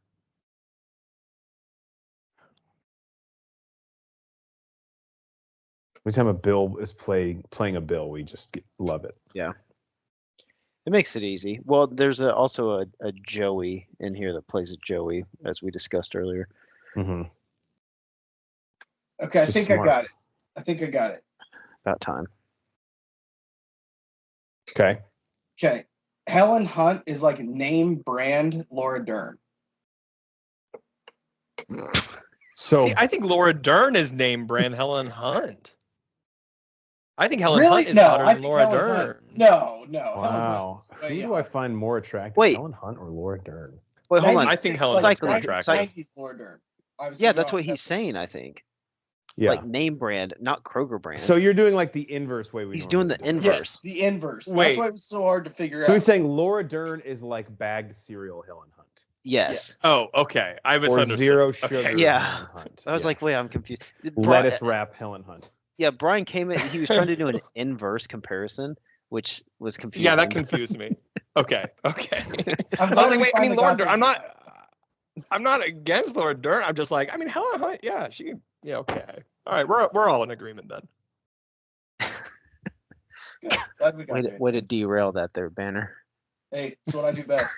Every time a Bill is playing a Bill, we just love it. It makes it easy. Well, there's also a Joey in here that plays a Joey, as we discussed earlier. Mm-hmm. Okay, I She's think smart. I got it. I think I got it. About time. Okay. Okay. Helen Hunt is like name brand Laura Dern. So See, I think Laura Dern is name brand Helen Hunt. I think Helen Really? Hunt is No, hotter I than think Laura Helen Dern. Hunt. No. Helen wow, Hunt is who way do I hotter. find more attractive, Wait. Helen Hunt or Laura Dern? Wait, hold on. 96, I think Helen like, Hunt's more 90 attractive. 90s Laura Dern. I was Yeah, so that's wrong. what he's saying, I think. Yeah. Like name brand, not Kroger brand. So you're doing like the inverse way we. He's normally doing the do it. inverse. Yes, the inverse. That's Wait. why it was so hard to figure So out. he's saying Laura Dern is like bagged cereal Helen Hunt. Yes. Oh, okay. I Or misunderstood. zero Okay. sugar Yeah. Helen Hunt. I was Yeah. like, wait, I'm confused. lettuce wrap Helen Hunt. Yeah, Brian came in. He was trying to do an inverse comparison, which was confusing. Yeah, that confused me. Okay. I'm I glad was like, we wait, I mean, finally Laura got Dern. that. I'm not against Laura Dern. I'm just like, I mean, Helen Hunt. Yeah, she. Yeah, okay. All right, we're all in agreement then. Good. Glad we got there. way to derail that there, Banner. Hey, it's what I do best.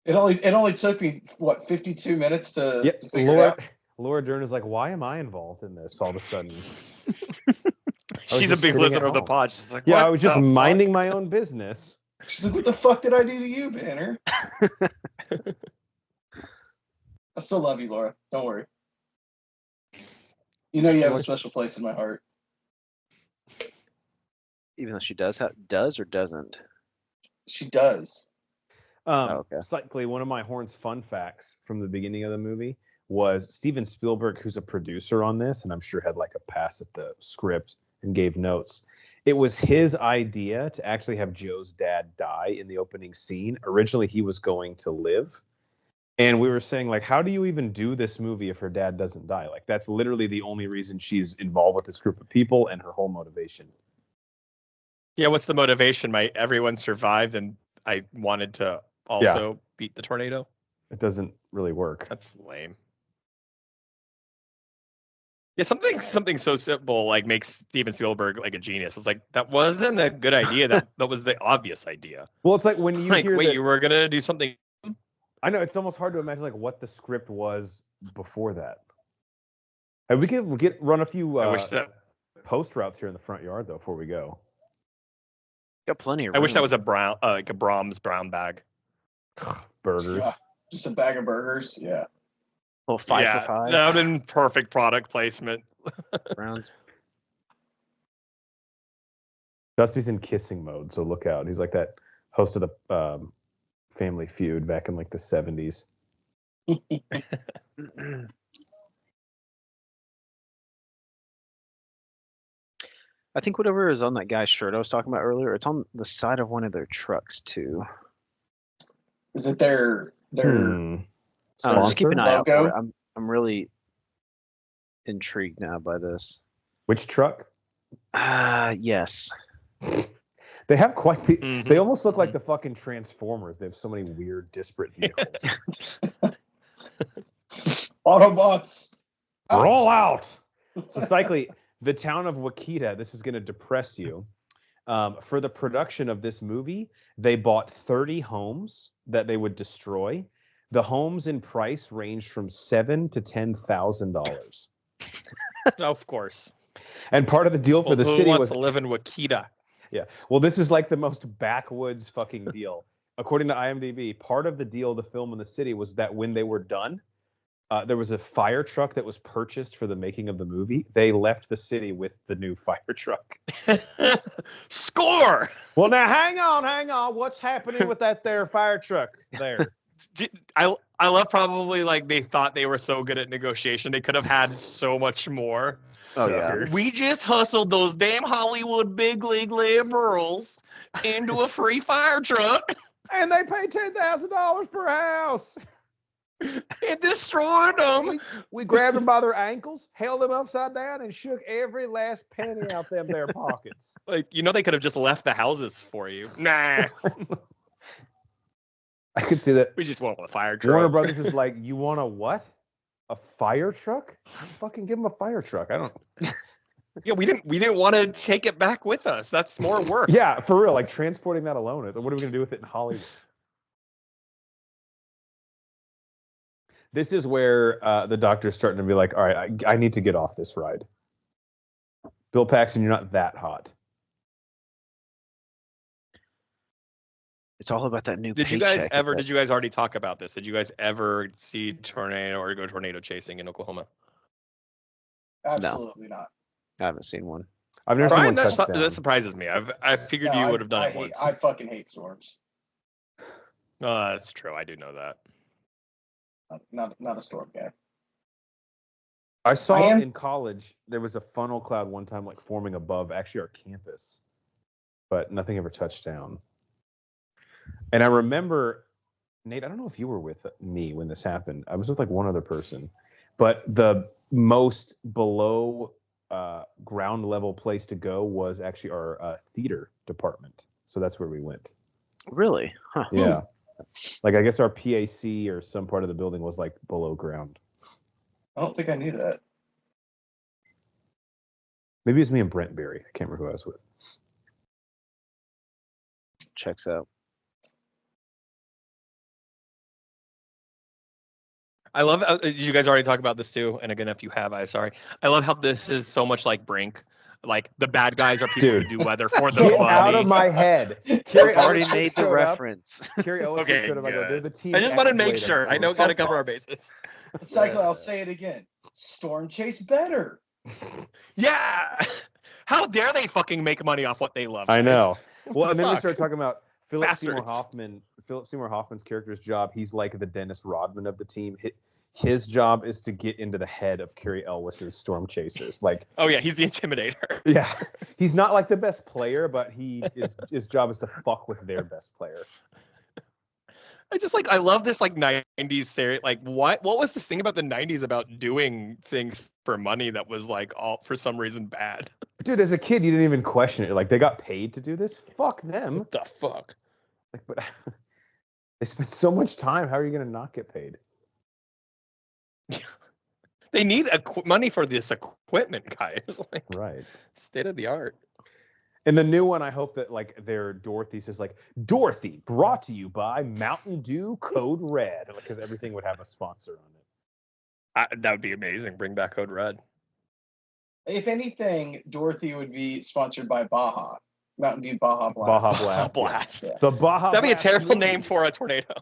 It only took me what 52 minutes to, Yep. to figure it out. Laura Dern is like, why am I involved in this all of a sudden? She's a just big sitting at listener of the home. pod. She's like, Yeah, what I was just the fuck? minding my own business. She's like, "What the fuck did I do to you, Banner?" I still love you, Laura. Don't worry. You know you have a special place in my heart. Even though she does or doesn't. She does. Okay. Cyclically, one of my Horns fun facts from the beginning of the movie was Steven Spielberg, who's a producer on this, and I'm sure had like a pass at the script and gave notes. It was his idea to actually have Joe's dad die in the opening scene. Originally, he was going to live. And we were saying, like, how do you even do this movie if her dad doesn't die? Like, that's literally the only reason she's involved with this group of people and her whole motivation. Yeah, what's the motivation? Everyone survived, and I wanted to also beat the tornado. It doesn't really work. That's lame. Yeah, something so simple like makes Steven Spielberg like a genius. It's like that wasn't a good idea. That was the obvious idea. Well, it's like when you Like, hear wait, that, you were gonna do something. I know it's almost hard to imagine like what the script was before that. And we could run a few I wish that post routes here in the front yard though before we go. Got plenty of I wish that room. was a brown like a Brahms brown bag. Burgers. Yeah. Just a bag of burgers. Yeah. Well, 5 yeah, for 5. that would have been perfect product placement. Rounds. Dusty's in kissing mode, so look out. He's like that host of the Family Feud back in like the 70s. I think whatever is on that guy's shirt I was talking about earlier, it's on the side of one of their trucks too. Is it their Just keep an eye out for logo? it. I'm really intrigued now by this. Which truck? Yes. They have quite the. Mhm. They almost look like the fucking Transformers. They have so many weird, disparate vehicles. Autobots. Roll out. So, Cycly, the town of Wakita. This is going to depress you. For the production of this movie, they bought 30 homes that they would destroy. The homes in price ranged from $7,000 to $10,000. Of course. And part of the deal for the Who city wants was to live in Wakita? Yeah. Well, this is like the most backwoods fucking deal. According to IMDb, part of the deal of the film in the city was that when they were done, there was a fire truck that was purchased for the making of the movie. They left the city with the new fire truck. Score! Well, now hang on. What's happening with that there fire truck there? I love probably like they thought they were so good at negotiation. They could have had so much more. Oh, yeah. Suckers. We just hustled those damn Hollywood big league liberals into a free fire truck And they pay $10,000 per house. and destroyed them. We grabbed them by their ankles, held them upside down, and shook every last penny out them their pockets. Like, they could have just left the houses for you. Nah, I could see that. we just want a fire truck. Warner Brothers is like, you want a what? A fire truck? Fucking give them a fire truck. I don't. Yeah, we didn't want to take it back with us. That's more work. Yeah, for real. Like transporting that alone. What are we gonna do with it in Hollywood? This is where the doctor's starting to be like, all right, I need to get off this ride. Bill Paxton, you're not that hot. It's all about that new Did you guys paycheck. ever? Did you guys already talk about this? Did you guys ever see tornado or go tornado chasing in Oklahoma? Absolutely not. I haven't seen one. I've never seen Brian, one touchdown. that surprises me. I figured No, you would have done I it hate- once. I fucking hate storms. Oh, that's true. I do know that. Not a storm guy. I saw I am- in college there was a funnel cloud one time like forming above actually our campus, but nothing ever touched down. And I remember, Nate, I don't know if you were with me when this happened. I was with like one other person, but the most below ground level place to go was actually our theater department. So that's where we went. Really? Huh. Yeah. Like I guess our PAC or some part of the building was like below ground. I don't think I knew that. Maybe it was me and Brent Berry. I can't remember who I was with. Checks out. I love. Did you guys already talk about this too? And again, if you have, I'm sorry. I love how this is so much like Brink. Like the bad guys are people Dude. who do weather for the Get money. out of my head. Carrie I've already Ellis made the showed up. reference. Carrie Ellis Okay, showed up. I go, good. they're the team. I just want to make exploiter. sure. I know, gotta cover our bases. Cycle, I'll say it again. Storm Chase better. Yeah. How dare they fucking make money off what they love? I guys? know. Well, and then we Fuck. started talking about Philip Seymour Bastards. Hoffman. Philip Seymour Hoffman's character's job. He's like the Dennis Rodman of the team. His job is to get into the head of Carrie Elwes's storm chasers. Like, Oh yeah, he's the intimidator. yeah, he's not like the best player, but his job is to fuck with their best player. I love this like 90s series. Like what was this thing about the 90s about doing things for money that was like all for some reason bad? Dude, as a kid, you didn't even question it. Like, they got paid to do this. Fuck them. What the fuck? Like, but they spent so much time. How are you gonna not get paid? They need money for this equipment, guys. Like Right. state of the art. In the new one, I hope that like their Dorothy's is like Dorothy brought to you by Mountain Dew Code Red, because everything would have a sponsor on it. That would be amazing. Bring back Code Red. If anything, Dorothy would be sponsored by Baja. Mountain Dew Baja Blast. Baja Blast. Blast. Yeah. The Baja. That'd be a Blast terrible movie. name for a tornado.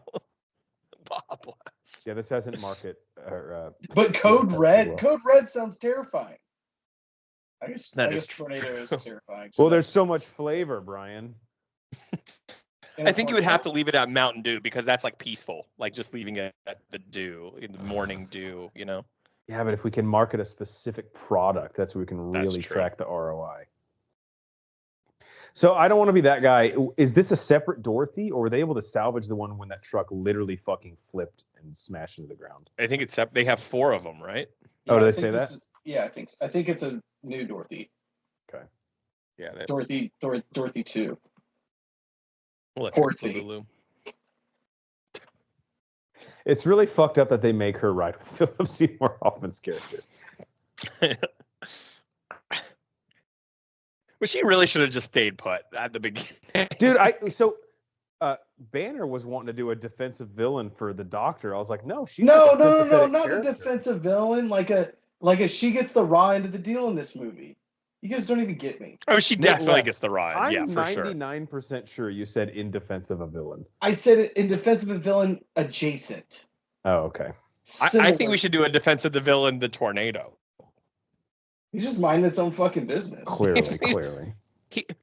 Baja Blast. Yeah, this hasn't market. Or, But Code Yeah, Red, well. Code Red sounds terrifying. I guess That is Tornado is terrifying. well, there's so much flavor, Brian. in a I think you would have to tornado? leave it at Mountain Dew because that's like peaceful, like just leaving it at the dew in the morning dew. You know, Yeah, but if we can market a specific product, that's where we can That's really true. track the ROI. So I don't want to be that guy. Is this a separate Dorothy, or were they able to salvage the one when that truck literally fucking flipped and smashed into the ground? I think it's they have 4 of them, right? Oh, do I they think say this that? I think so. I think it's a new Dorothy. Okay. Yeah, Dorothy 2. electric Dorothy. Boogaloo. It's really fucked up that they make her ride with Philip Seymour Hoffman's character. But she really should have just stayed put at the beginning. Dude, Banner was wanting to do a defensive villain for the Doctor. I was like, no, she's No, like a no, sympathetic not a character. defensive villain. Like a she gets the raw end of the deal in this movie. You guys don't even get me. Oh, she Nick definitely left. gets the ride. I'm Yeah, for sure. 99% sure you said in defense of a villain. I said it in defense of a villain adjacent. Oh, okay. I think Similar. we should do a defense of the villain, the tornado. He's just minding its own fucking business. Clearly.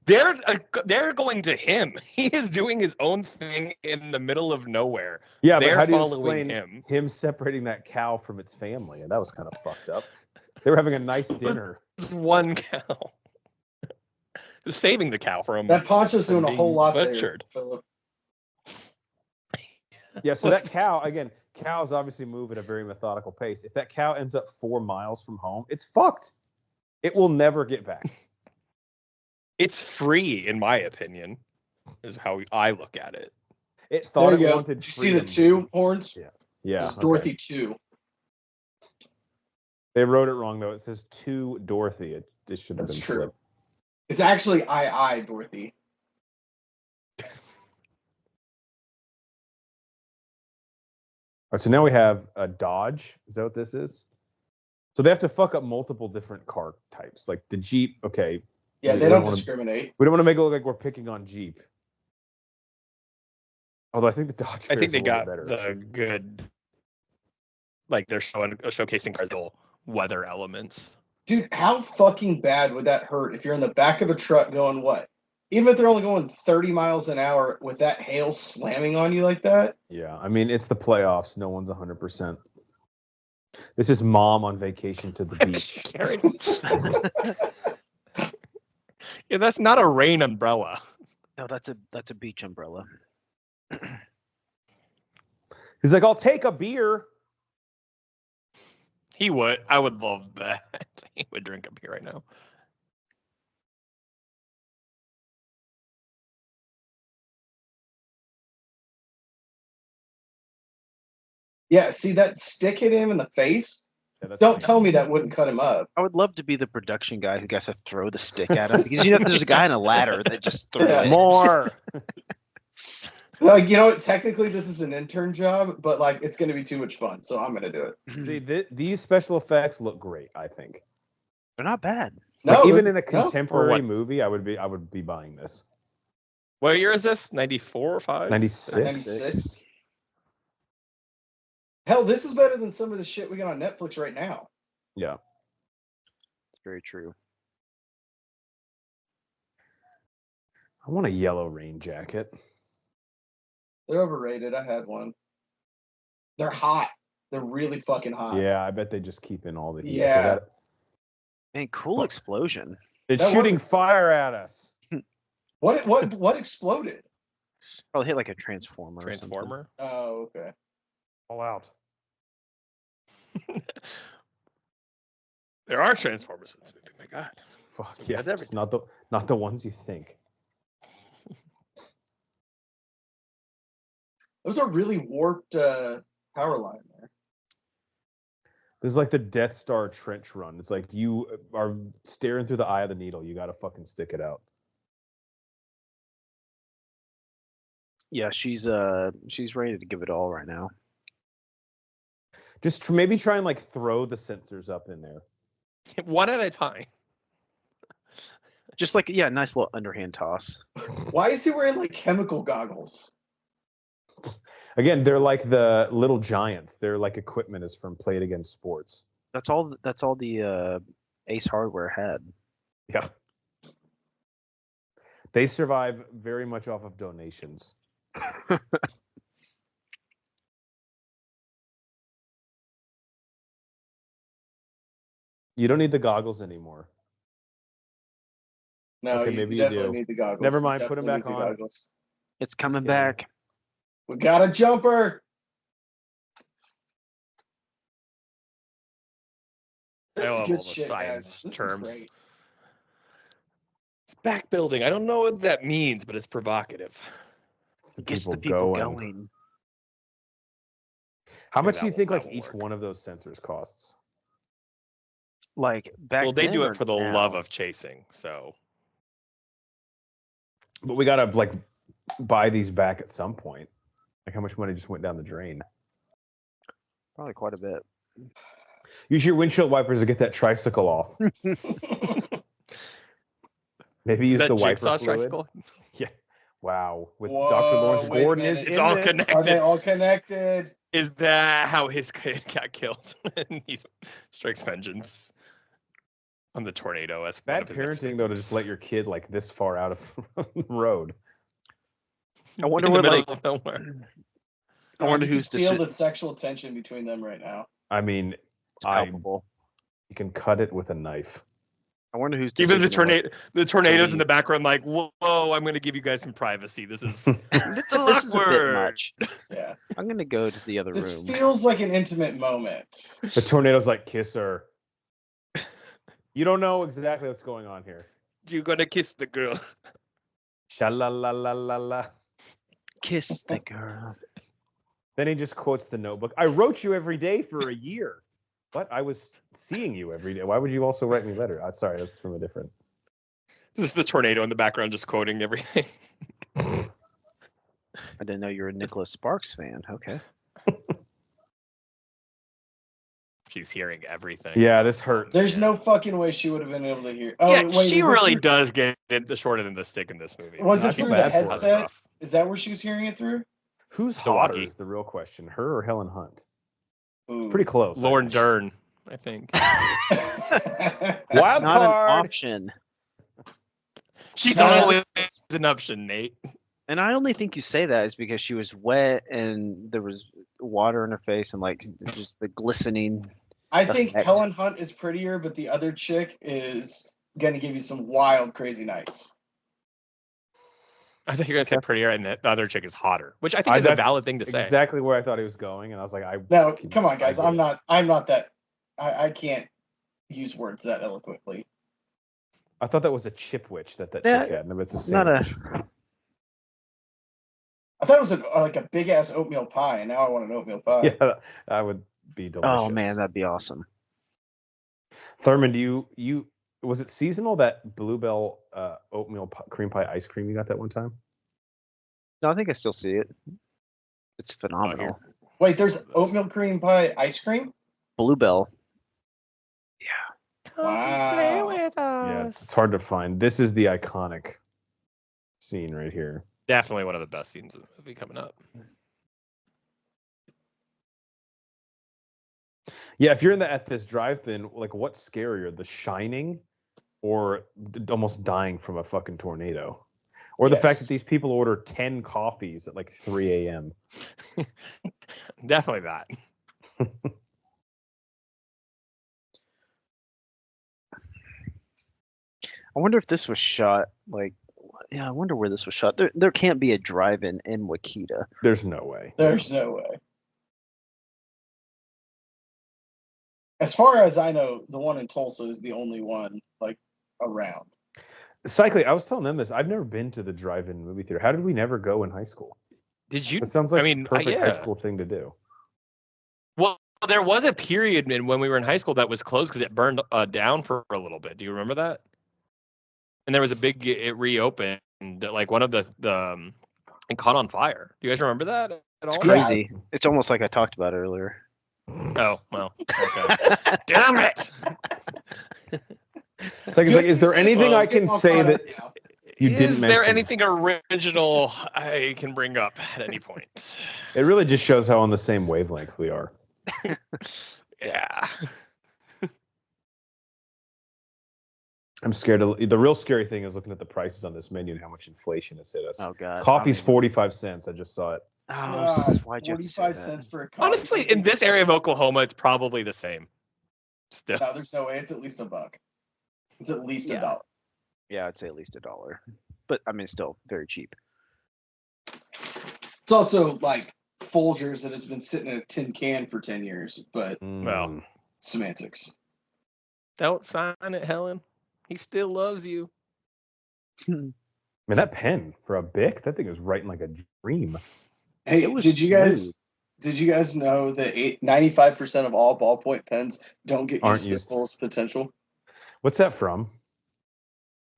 They're going to him. He is doing his own thing in the middle of nowhere. Yeah, They're but how do you following explain him. separating that cow from its family? And that was kind of fucked up. They were having a nice dinner. It's one cow. Just saving the cow from That Poncho's from doing a whole being lot butchered. there, Philip. Yeah, so What's- that cow, again, cows obviously move at a very methodical pace. If that cow ends up 4 miles from home, it's fucked. It will never get back. It's free, in my opinion, is how I look at it. It thought There you it go. wanted Did you see the freedom. 2 horns? Yeah, It's okay. Dorothy 2. They wrote it wrong though. It says to Dorothy. It should have That's been true. flipped. It's actually I Dorothy. All right, so now we have a Dodge. Is that what this is? So they have to fuck up multiple different car types, like the Jeep. Okay, Yeah, We they don't don't wanna- discriminate. we don't want to make it look like we're picking on Jeep. Although I think the Dodge. I think fares they a little got better. the good, like they're showcasing cars, little weather elements. Dude, how fucking bad would that hurt if you're in the back of a truck going what? Even if they're only going 30 miles an hour with that hail slamming on you like that? Yeah, I mean it's the playoffs. No one's 100%. This is mom on vacation to the beach. Yeah, that's not a rain umbrella. No, that's a beach umbrella. He's like, I'll take a beer. He would. I would love that. He would drink a beer right now. Yeah, see that stick hit him in the face? Yeah, that's Don't tell me that wouldn't cut him up. I would love to be the production guy who gets to throw the stick at him because there's a guy in a ladder that just throws Yeah. it. more. Like, you know what? Technically, this is an intern job, but like, it's going to be too much fun, so I'm going to do it. See, these special effects look great. I think. They're not bad. Like, even in a no. contemporary what? movie, I would be buying this. What year is this? 94 or 5? 96. 96. Hell, this is better than some of the shit we got on Netflix right now. Yeah. It's very true. I want a yellow rain jacket. They're overrated. I had one. They're hot. They're really fucking hot. Yeah, I bet they just keep in all the heat. Yeah. That- And cool explosion. It's That shooting wasn't- fire at us. What exploded? Probably hit like a transformer. or something. Transformer. Oh, okay. All out. There are Transformers in this movie. My God. Fuck So he yeah. has It's everything. not the ones you think. There's a really warped power line there. This is like the Death Star trench run. It's like you are staring through the eye of the needle. You got to fucking stick it out. Yeah, she's ready to give it all right now. Just maybe try and like throw the sensors up in there. One at a time. Just like nice little underhand toss. Why is he wearing like chemical goggles? Again, they're like the little giants. Their like equipment is from Play It Again Sports. That's all the Ace Hardware had. Yeah. They survive very much off of donations. You don't need the goggles anymore. No, Okay, you maybe you definitely do. need the goggles. Never You mind, put 'em definitely back need the on. goggles. It's coming kidding. back. We got a jumper. I This is love good all the shit, guys. science This is terms. great. It's back building. I don't know what that means, but it's provocative. It's the Gets people, the people going. going. How Yeah, much do you that think will- like that will each work. one of those sensors costs? Like back Well, they then do or it for the now? love of chasing. So But we gotta like buy these back at some point. Like how much money just went down the drain? Probably quite a bit. Use your windshield wipers to get that tricycle off. Maybe is use that the wiper Jigsaw's fluid. tricycle? Yeah. Wow. With Whoa, Dr. Lawrence wait a Gordon is minute. It's in all this. connected. Are they all connected? Is that how his kid got killed? And he strikes vengeance on the tornado as one Bad of his next parenting though to victims. just let your kid like this far out of the road. I wonder in the what middle like. of nowhere. I wonder you can who's feel the sexual tension between them right now. I mean, It's palpable. you can cut it with a knife. I wonder who's Even the decision it was. tornadoes in leave. the background, like, whoa, I'm going to give you guys some privacy. This is This is a bit awkward. much. Yeah. I'm gonna go to the other This room. feels like an intimate moment. The tornado's like, kiss her. You don't know exactly what's going on here. You're going to kiss the girl. Sha-la-la-la-la-la. Kiss the girl. Then he just quotes the Notebook. I wrote you every day for a year. But I was seeing you every day. Why would you also write me letter? Sorry, that's from a different. This is the tornado in the background just quoting everything. I didn't know you were a Nicholas Sparks fan. Okay. She's hearing everything. Yeah, this hurts. There's no fucking way she would have been able to hear. Oh, Yeah, wait, she was it really through- does get the short end of the stick in this movie. Was I it feel through the bad for her. That's headset? rough. Is that where she was hearing it through? Who's The hotter walkie. is the real question. Her or Helen Hunt? Ooh. Pretty close. I Lauren think. Dern, I think. That's Wild not card. an option. She's No. always an option, Nate. And I only think you say that is because she was wet and there was water in her face and like just the glistening. I think Okay. Helen Hunt is prettier, but the other chick is gonna give you some wild, crazy nights. I think you're gonna say prettier, and the other chick is hotter, which I think I- is a that's valid thing to say. Exactly where I thought he was going, and I was like, No, come on, guys. I I'm get it. not that. I can't use words that eloquently. I thought that was a chip witch that Yeah, chick had. No, it's a not a- sandwich. I thought it was like a big ass oatmeal pie, and now I want an oatmeal pie. Yeah, that would be delicious. Oh man, that'd be awesome. Thurman, do you was it seasonal that Bluebell oatmeal cream pie ice cream you got that one time? No, I think I still see it. It's phenomenal. Wait, there's oatmeal cream pie ice cream? Bluebell. Wow. Yeah, it's hard to find. This is the iconic scene right here. Definitely one of the best scenes of the movie coming up. Yeah, if you're in at this drive-in, like what's scarier, The Shining or almost dying from a fucking tornado? Or the fact Yes. that these people order 10 coffees at like 3 a.m. Definitely that. I wonder if this was shot like. Yeah, I wonder where this was shot. There can't be a drive-in in Wakita. There's no way. There's no way. As far as I know, the one in Tulsa is the only one like around. Cycling, I was telling them this. I've never been to the drive-in movie theater. How did we never go in high school? Did you? It sounds like I mean, a perfect high yeah. school thing to do. Well, there was a period when we were in high school that was closed because it burned down for a little bit. Do you remember that? And there was a big it reopened, like one of the it caught on fire. Do you guys remember that at It's all? crazy. It's almost like I talked about earlier. Oh well. Okay. Damn it! It's like, is there anything I can say that you didn't Is there mention? anything original I can bring up at any point? It really just shows how on the same wavelength we are. Yeah. I'm scared. The real scary thing is looking at the prices on this menu and how much inflation has hit us. Oh god. Coffee's I mean, 45 cents. I just saw it. oh, why'd you have to say 45 that? cents for a coffee. Honestly, in this area of Oklahoma, it's probably the same. Still, No, there's no way. It's at least $1. It's at least Yeah. $1. Yeah, I'd say at least $1. But I mean, still very cheap. It's also like Folgers that has been sitting in a tin can for 10 years, but Well. semantics. don't sign it, Helen. He still loves you. Man, that pen for a Bic, that thing is writing like a dream. Hey, It was did you smooth. guys know that 95% of all ballpoint pens don't get Aren't used to their used. fullest potential? What's that from?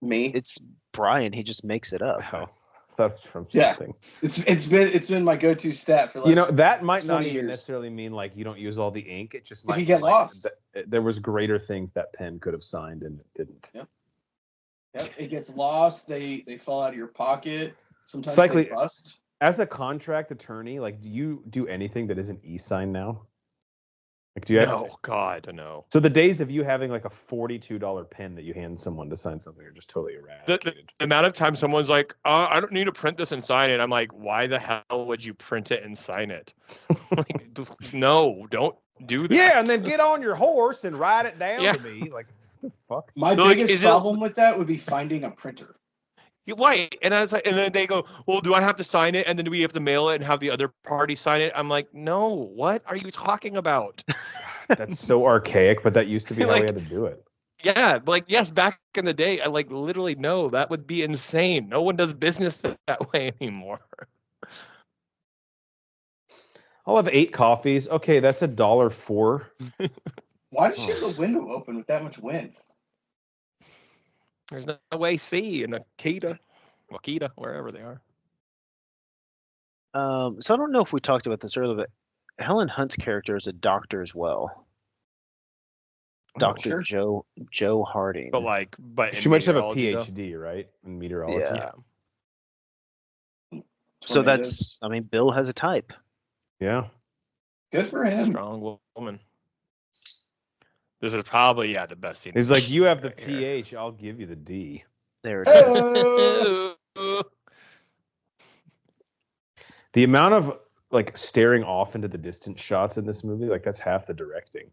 Me. It's Brian. He just makes it up. Oh, I thought it was from Yeah. something. It's been my go-to stat for You know, that might 20 not even years. necessarily mean like you don't use all the ink. It just It might could mean, get like, lost. there was greater things that pen could have signed and it didn't. Yep, it gets lost. They fall out of your pocket. Sometimes Cycling- they bust. As a contract attorney, like, do you do anything that isn't e-sign now? Like, do you have? No, God, no. So the days of you having like a $42 pen that you hand someone to sign something are just totally eradicated. The amount of time someone's like, I don't need to print this and sign it. I'm like, why the hell would you print it and sign it? Like, no, don't do that. Yeah, and then get on your horse and ride it down Yeah. to me. Like, what the fuck? My Like, biggest is it- problem with that would be finding a printer. You're right. And I was like, and then they go, well, do I have to sign it? And then do we have to mail it and have the other party sign it? I'm like, no, what are you talking about? That's so archaic, but that used to be how we Like- had to do it. Yeah, like, yes, back in the day, I like literally no, that would be insane. No one does business that way anymore. I'll have 8 coffees. Okay, that's $1.04. Why does she have the window open with that much wind? There's no way C in Akita, wherever they are. So I don't know if we talked about this earlier, but Helen Hunt's character is a doctor as well. Dr. sure. Joe Harding. But She in might have a meteorology, though. PhD, right? In meteorology. Yeah. Yeah. So Tornadoes. that's, I mean, Bill has a type. Yeah. Good for him. Strong woman. This is probably the best scene. He's like, you have the right here. PH, I'll give you the D. There it is. Hey-o. The amount of like staring off into the distance shots in this movie, like that's half the directing.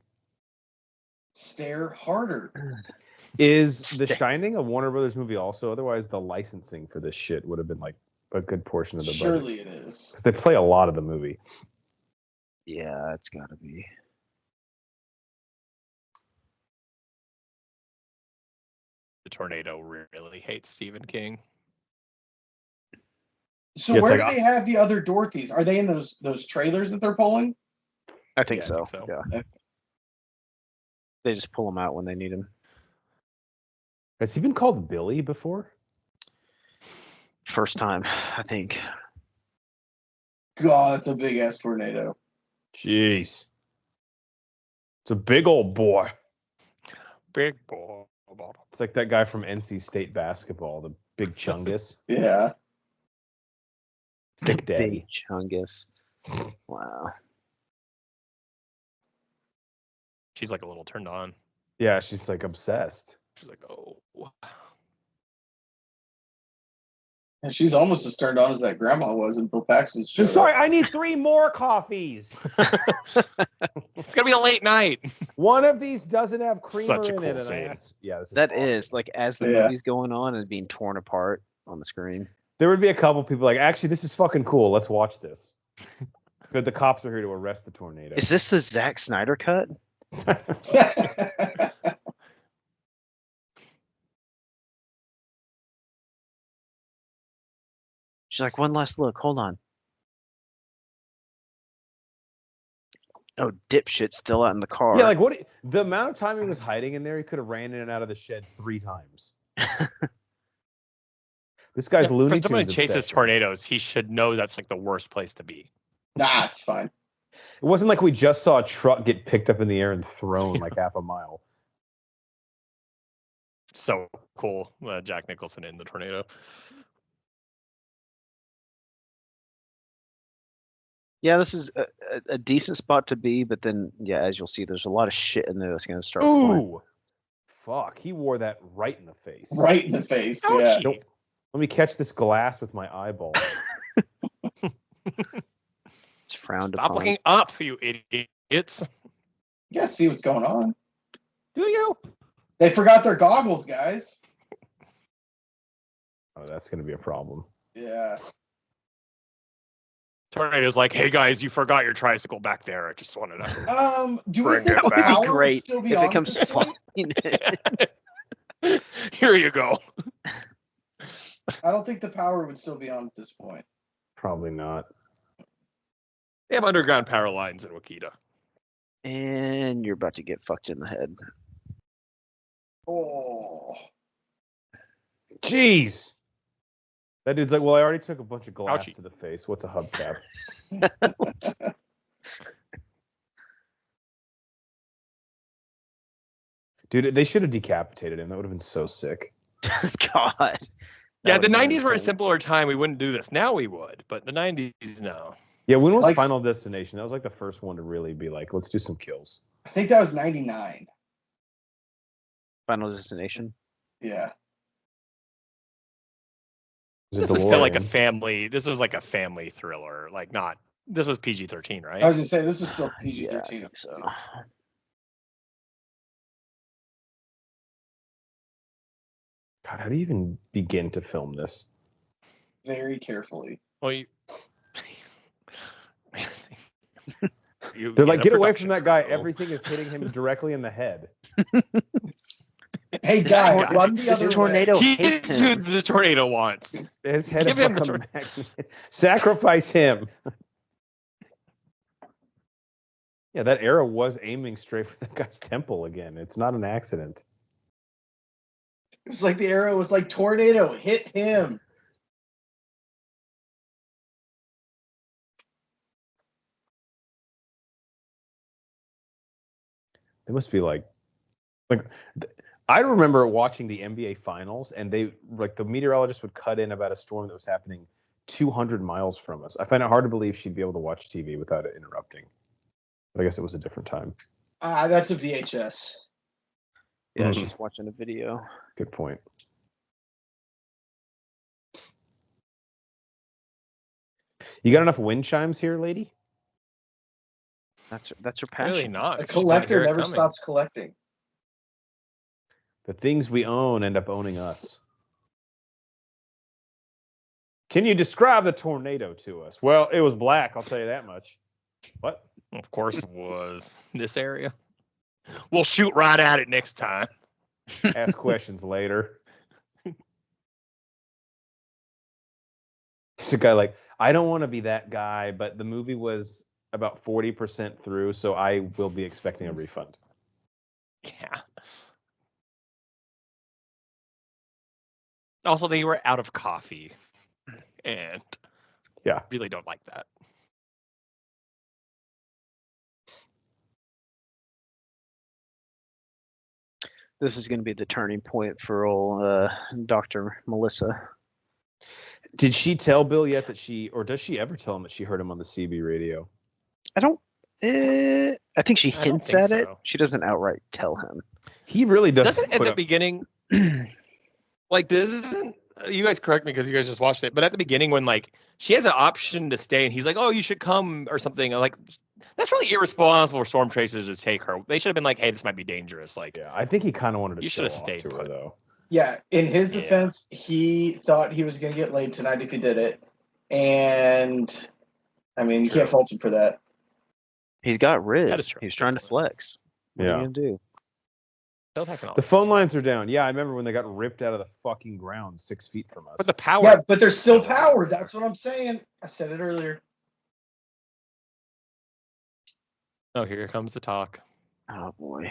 Stare harder. Is The Shining a Warner Brothers movie also? Otherwise, the licensing for this shit would have been like a good portion of the budget. Surely it is. Because they play a lot of the movie. Yeah, it's got to be. The tornado really hates Stephen King. So Yeah, it's where like do they have the other Dorothys? Are they in those trailers that they're pulling? I think Yeah, I so. think so. Yeah. Okay. They just pull him out when they need him. Has he been called Billy before? First time, I think. God, that's a big ass tornado. Jeez. It's a big old boy. Big boy. It's like that guy from NC State basketball, the big Chungus. Yeah. Big Daddy. Big Chungus. Wow. She's like a little turned on. Yeah, she's like obsessed. She's like, oh. And she's almost as turned on as that grandma was in Bill Paxton's show. She's sorry, I need 3 more coffees. It's gonna be a late night. One of these doesn't have creamer Such a in cool it. And scene. yeah, this is That awesome. is like as the Yeah. movie's going on and being torn apart on the screen. There would be a couple people like, actually, this is fucking cool. Let's watch this. But the cops are here to arrest the tornado. Is this the Zack Snyder cut? She's like, one last look. Hold on. Oh, dipshit's still out in the car. Yeah, like what? The amount of time he was hiding in there, he could have ran in and out of the shed 3 times. This guy's Looney For Tunes someone who chases obsession. tornadoes, he should know that's like the worst place to be. Nah, it's fine. It wasn't like we just saw a truck get picked up in the air and thrown like half a mile. So cool. Jack Nicholson in the tornado. Yeah, this is a decent spot to be, but then, yeah, as you'll see, there's a lot of shit in there that's going to start flying. Ooh, fuck, he wore that right in the face. Right in the face. Ouchie. Yeah. Nope. Let me catch this glass with my eyeball. It's frowned Stop upon. looking up, you idiots. You gotta see what's going on. Do you? They forgot their goggles, guys. Oh, that's gonna be a problem. Yeah. Tornado's like, hey guys, you forgot your tricycle back there. I just wanted to. Do we Bring think it the back. power would Great still be if on it comes at this point? flying. Here you go. I don't think the power would still be on at this point. Probably not. They have underground power lines in Wakita. And you're about to get fucked in the head. Oh. Jeez. That dude's like, well, I already took a bunch of glass Ouchie. to the face. What's a hubcap? Dude, they should have decapitated him. That would have been so sick. God. Yeah, That the would've been 90s were a insane. simpler time. We wouldn't do this. Now we would, but the 90s, no. Yeah, when was Like- Final Destination? That was like the first one to really be like, let's do some kills. I think that was 99. Final Destination. Yeah. Was it This was still like a DeLorean? family. This was like a family thriller. Like not. This was PG-13, right? I was gonna say this was still PG-13. Yeah, so. God, how do you even begin to film this? Very carefully. Well, you. They're like, get away production from that guy. crew. Everything is hitting him directly in the head. Hey, guy, God. run the other tornado way. He's hates who him. the tornado wants. His head Give is him like the a magnet. Sacrifice him. Yeah, that arrow was aiming straight for that guy's temple again. It's not an accident. It was like the arrow was like tornado, hit him. It must be like I remember watching the NBA finals, and they like the meteorologist would cut in about a storm that was happening 200 miles from us. I find it hard to believe she'd be able to watch TV without it interrupting. But I guess it was a different time. That's a VHS. Yeah, Mhm. she's watching a video. Good point. You got enough wind chimes here, lady? That's her passion. Really not. A She can't collector hear it never coming. stops collecting. The things we own end up owning us. Can you describe the tornado to us? Well, it was black, I'll tell you that much. What? Of course it was. This area. We'll shoot right at it next time. Ask questions later. It's a guy like, I don't want to be that guy, but the movie was about 40% through, so I will be expecting a refund. Yeah. Also, they were out of coffee. And Yeah. really don't like that. This is going to be the turning point for old Dr. Melissa. Did she tell Bill yet that or does she ever tell him that she heard him on the CB radio? I don't. I think she I don't hints think at it. so. She doesn't outright tell him. He really doesn't Doesn't at put the up. beginning, like this isn't. You guys correct me because you guys just watched it. But at the beginning, when like she has an option to stay, and he's like, "Oh, you should come" or something. I'm like, that's really irresponsible for Storm Chasers to take her. They should have been like, "Hey, this might be dangerous." Like, Yeah, I think he kind of wanted to You show should have off stayed to her, put. though. Yeah, in his Yeah. defense, he thought he was going to get laid tonight if he did it. And, I mean, you can't True. fault him for that. He's got That Riz. is true. He's trying to flex. What are Yeah. you gonna do? they'll have an The phone lines are down. Yeah, I remember when they got ripped out of the fucking ground 6 feet from us. But the power. Yeah, but there's still power. That's what I'm saying. I said it earlier. Oh, here comes the talk. Oh boy.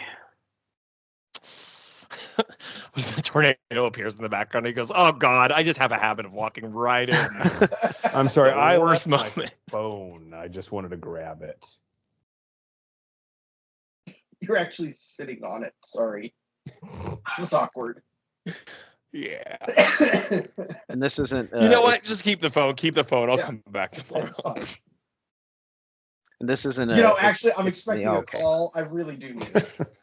The tornado appears in the background. He goes, "Oh God, I just have a habit of walking right in." I'm sorry, The I worst left my moment. phone. I just wanted to grab it. You're actually sitting on it. Sorry. This is awkward. Yeah. And this isn't. You know what? Just keep the phone. Keep the phone. I'll Yeah. come back tomorrow. That's fine. And this isn't. You know, actually, I'm it's expecting me. a Okay. call. I really do need it.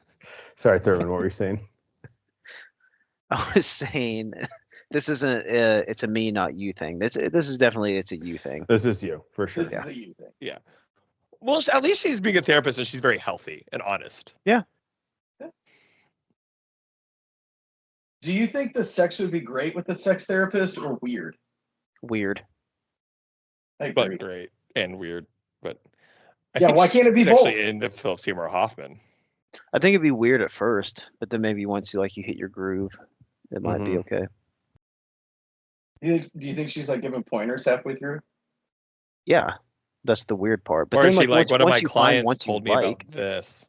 Sorry, Thurman, what were you saying? I was saying this isn't. It's a me, not you thing. This is definitely it's a you thing. This is you for sure. This is a you thing. Well, at least she's being a therapist and she's very healthy and honest. Do you think the sex would be great with the sex therapist or weird? Weird. I agree. But great and weird. But Yeah, why can't it be she's both? actually into Philip Seymour Hoffman. I think it'd be weird at first, but then maybe once you hit your groove, it might be okay. Do you think she's like giving pointers halfway through? Yeah, that's the weird part. But Or then, is she like, one of my once you find clients told me about this?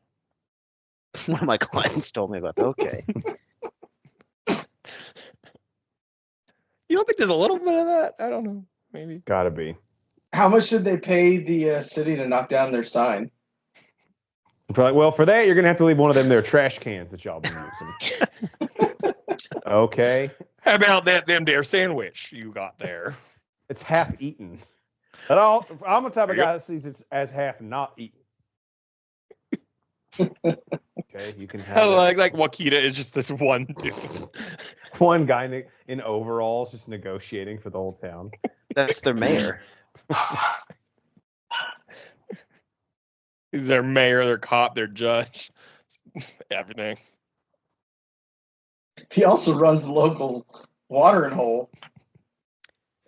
One of my clients told me about. Okay. You don't think there's a little bit of that? I don't know. Maybe. Gotta be. How much did they pay the city to knock down their sign? Probably, well, for that, you're gonna have to leave one of them their trash cans that y'all been using. Okay. How about that them there sandwich you got there? It's half eaten. But I'm the type of Yep. guy that sees it as half not eaten. Okay, you can have I that. like Wakita is just this one dude. One guy in overalls just negotiating for the whole town. That's their mayor. He's their mayor, their cop, their judge, everything. He also runs the local watering hole.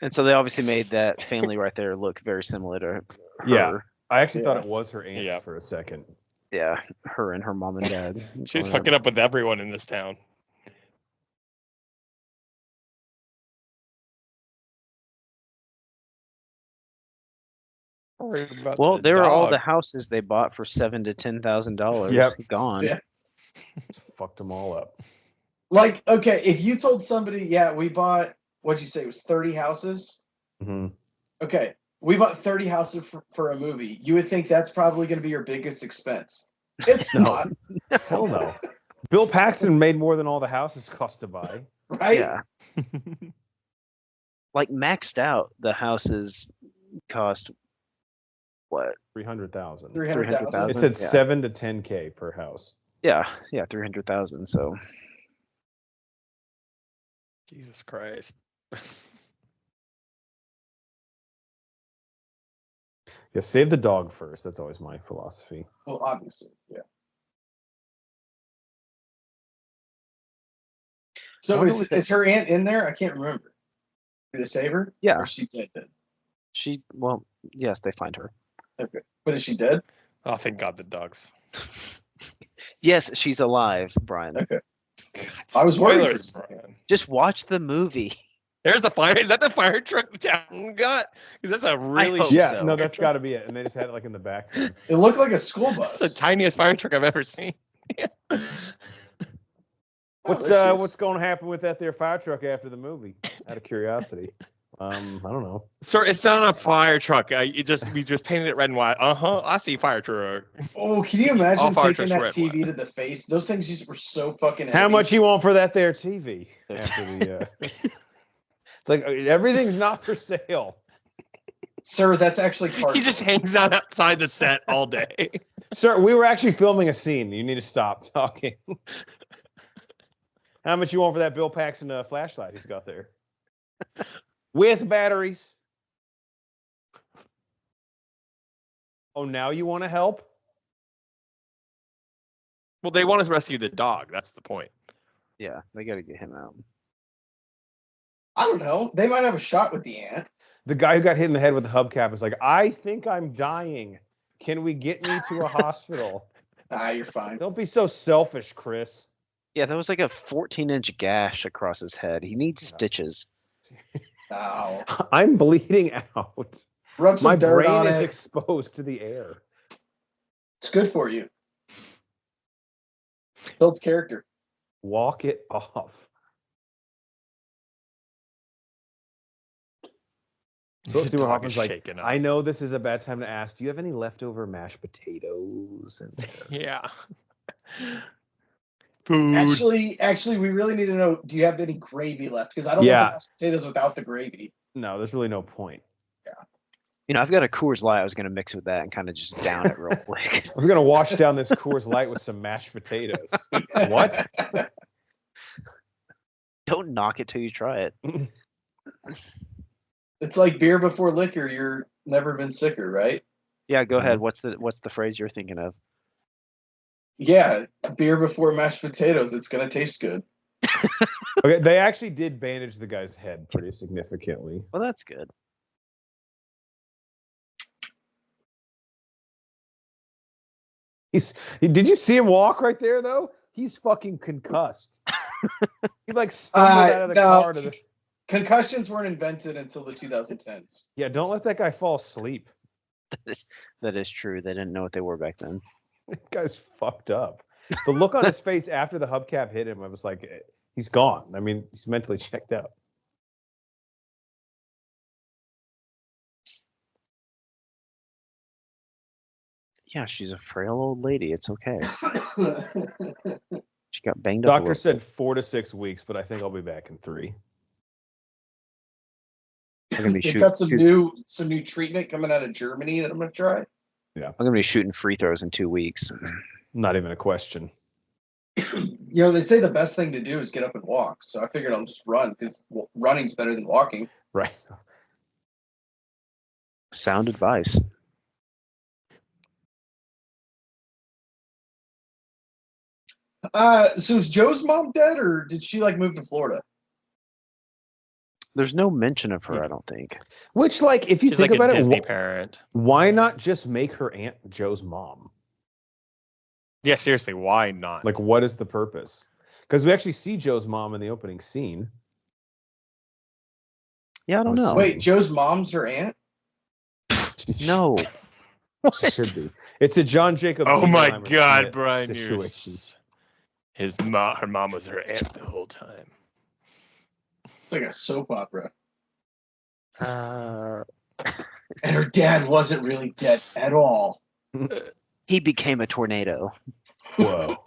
And so they obviously made that family right there look very similar to her. Yeah. I actually thought Yeah. it was her aunt Yeah. for a second. Yeah, her and her mom and dad. She's hooking up with everyone in this town. Worried about Well, the there are all dog. the houses they bought for $7,000 to $10,000. Yep. Gone. Yeah. Fucked them all up. Like, okay, if you told somebody, yeah, we bought, what'd you say, it was 30 houses? Mm-hmm. Okay, we bought 30 houses for a movie. You would think that's probably going to be your biggest expense. It's No. not, Hell no. Bill Paxton made more than all the houses cost to buy. right? Yeah. Like maxed out, the houses cost what? 300,000. 300,000. It said Yeah. 7 to 10K per house. Yeah, 300,000. So Jesus Christ. Yeah, save the dog first. That's always my philosophy. Well, obviously, yeah. So wonder is, what that- is her aunt in there? I can't remember. Did they save her? yeah, Or is she dead? yes, they find her. Okay. But is she dead? Oh, thank God the dogs. Yes, she's alive, Brian. Okay. God, I was worried for a spoilers, second. Brian. Just watch the movie. There's the fire. Is that the fire truck the town got? Because that's a really hope Yeah, so. no, that's got to be it. And they just had it like in the back. It looked like a school bus. That's the tiniest fire truck I've ever seen. What's there she is. what's going to happen with that there fire truck after the movie? Out of curiosity. I don't know. Sir, it's not a fire truck. We just painted it red and white. I see fire truck. Oh, can you imagine All fire taking trucks that red TV to the face? Those things were so fucking heavy. How much you want for that there TV? After the, it's like everything's not for sale. Sir, that's actually cardboard. He just hangs out outside the set all day. Sir, we were actually filming a scene. You need to stop talking. How much you want for that Bill Paxton flashlight he's got there? With batteries. Oh, now you want to help? Well, they want us to rescue the dog. That's the point. Yeah, they got to get him out. I don't know. They might have a shot with the ant. The guy who got hit in the head with the hubcap is like, I think I'm dying. Can we get me to a hospital? Ah, you're fine. Don't be so selfish, Chris. Yeah, that was like a 14-inch gash across his head. He needs stitches. Ow. I'm bleeding out. Rub some My dirt brain on is it. exposed to the air. It's good for you. Builds character. Walk it off. Philip The Seymour dog Hoffman's is like, shaken up. I know this is a bad time to ask. Do you have any leftover mashed potatoes? Yeah. Food. Actually, we really need to know, do you have any gravy left? Because I don't Yeah. want mashed potatoes without the gravy. No, there's really no point. I've got a Coors Light. I was going to mix with that and kind of just down it real quick. We're gonna wash down this Coors Light with some mashed potatoes. What? Don't knock it till you try it. It's like beer before liquor. You're never been sicker, right? Yeah, go ahead. Mhm. What's the phrase you're thinking of? Yeah, beer before mashed potatoes. It's gonna taste good. Okay, they actually did bandage the guy's head pretty significantly. Well, that's good. Did you see him walk right there though? He's fucking concussed. He like stumbled out of the No, car to the. concussions weren't invented until the 2010s. Yeah, don't let that guy fall asleep. That is true. They didn't know what they were back then. That guy's fucked up. The look on his face after the hubcap hit him, I was like, he's gone. I mean, he's mentally checked out. Yeah, she's a frail old lady. It's okay. She got banged up. Doctor said 4 to 6 weeks, but I think I'll be back in 3. I'm gonna be They've got some new treatment coming out of Germany that I'm gonna try. I'm gonna be shooting free throws in 2 weeks. Not even a question. You know, they say the best thing to do is get up and walk. So I figured I'll just run because running's better than walking. Right. Sound advice. So is Joe's mom dead, or did she like move to Florida? There's no mention of her, I don't think. Which, like, if you She's think like a about it, Disney parent. why not just make her Aunt Joe's mom? Yeah, seriously, why not? Like, what is the purpose? Because we actually see Joe's mom in the opening scene. Yeah, I don't know. Wait, Joe's mom's her aunt? No. It should be. It's a John Jacob. Oh my Oppenheimer God, Smith Brian! situation. Her mom was her aunt the whole time. It's like a soap opera. Uh, And her dad wasn't really dead at all. he became a tornado. Whoa.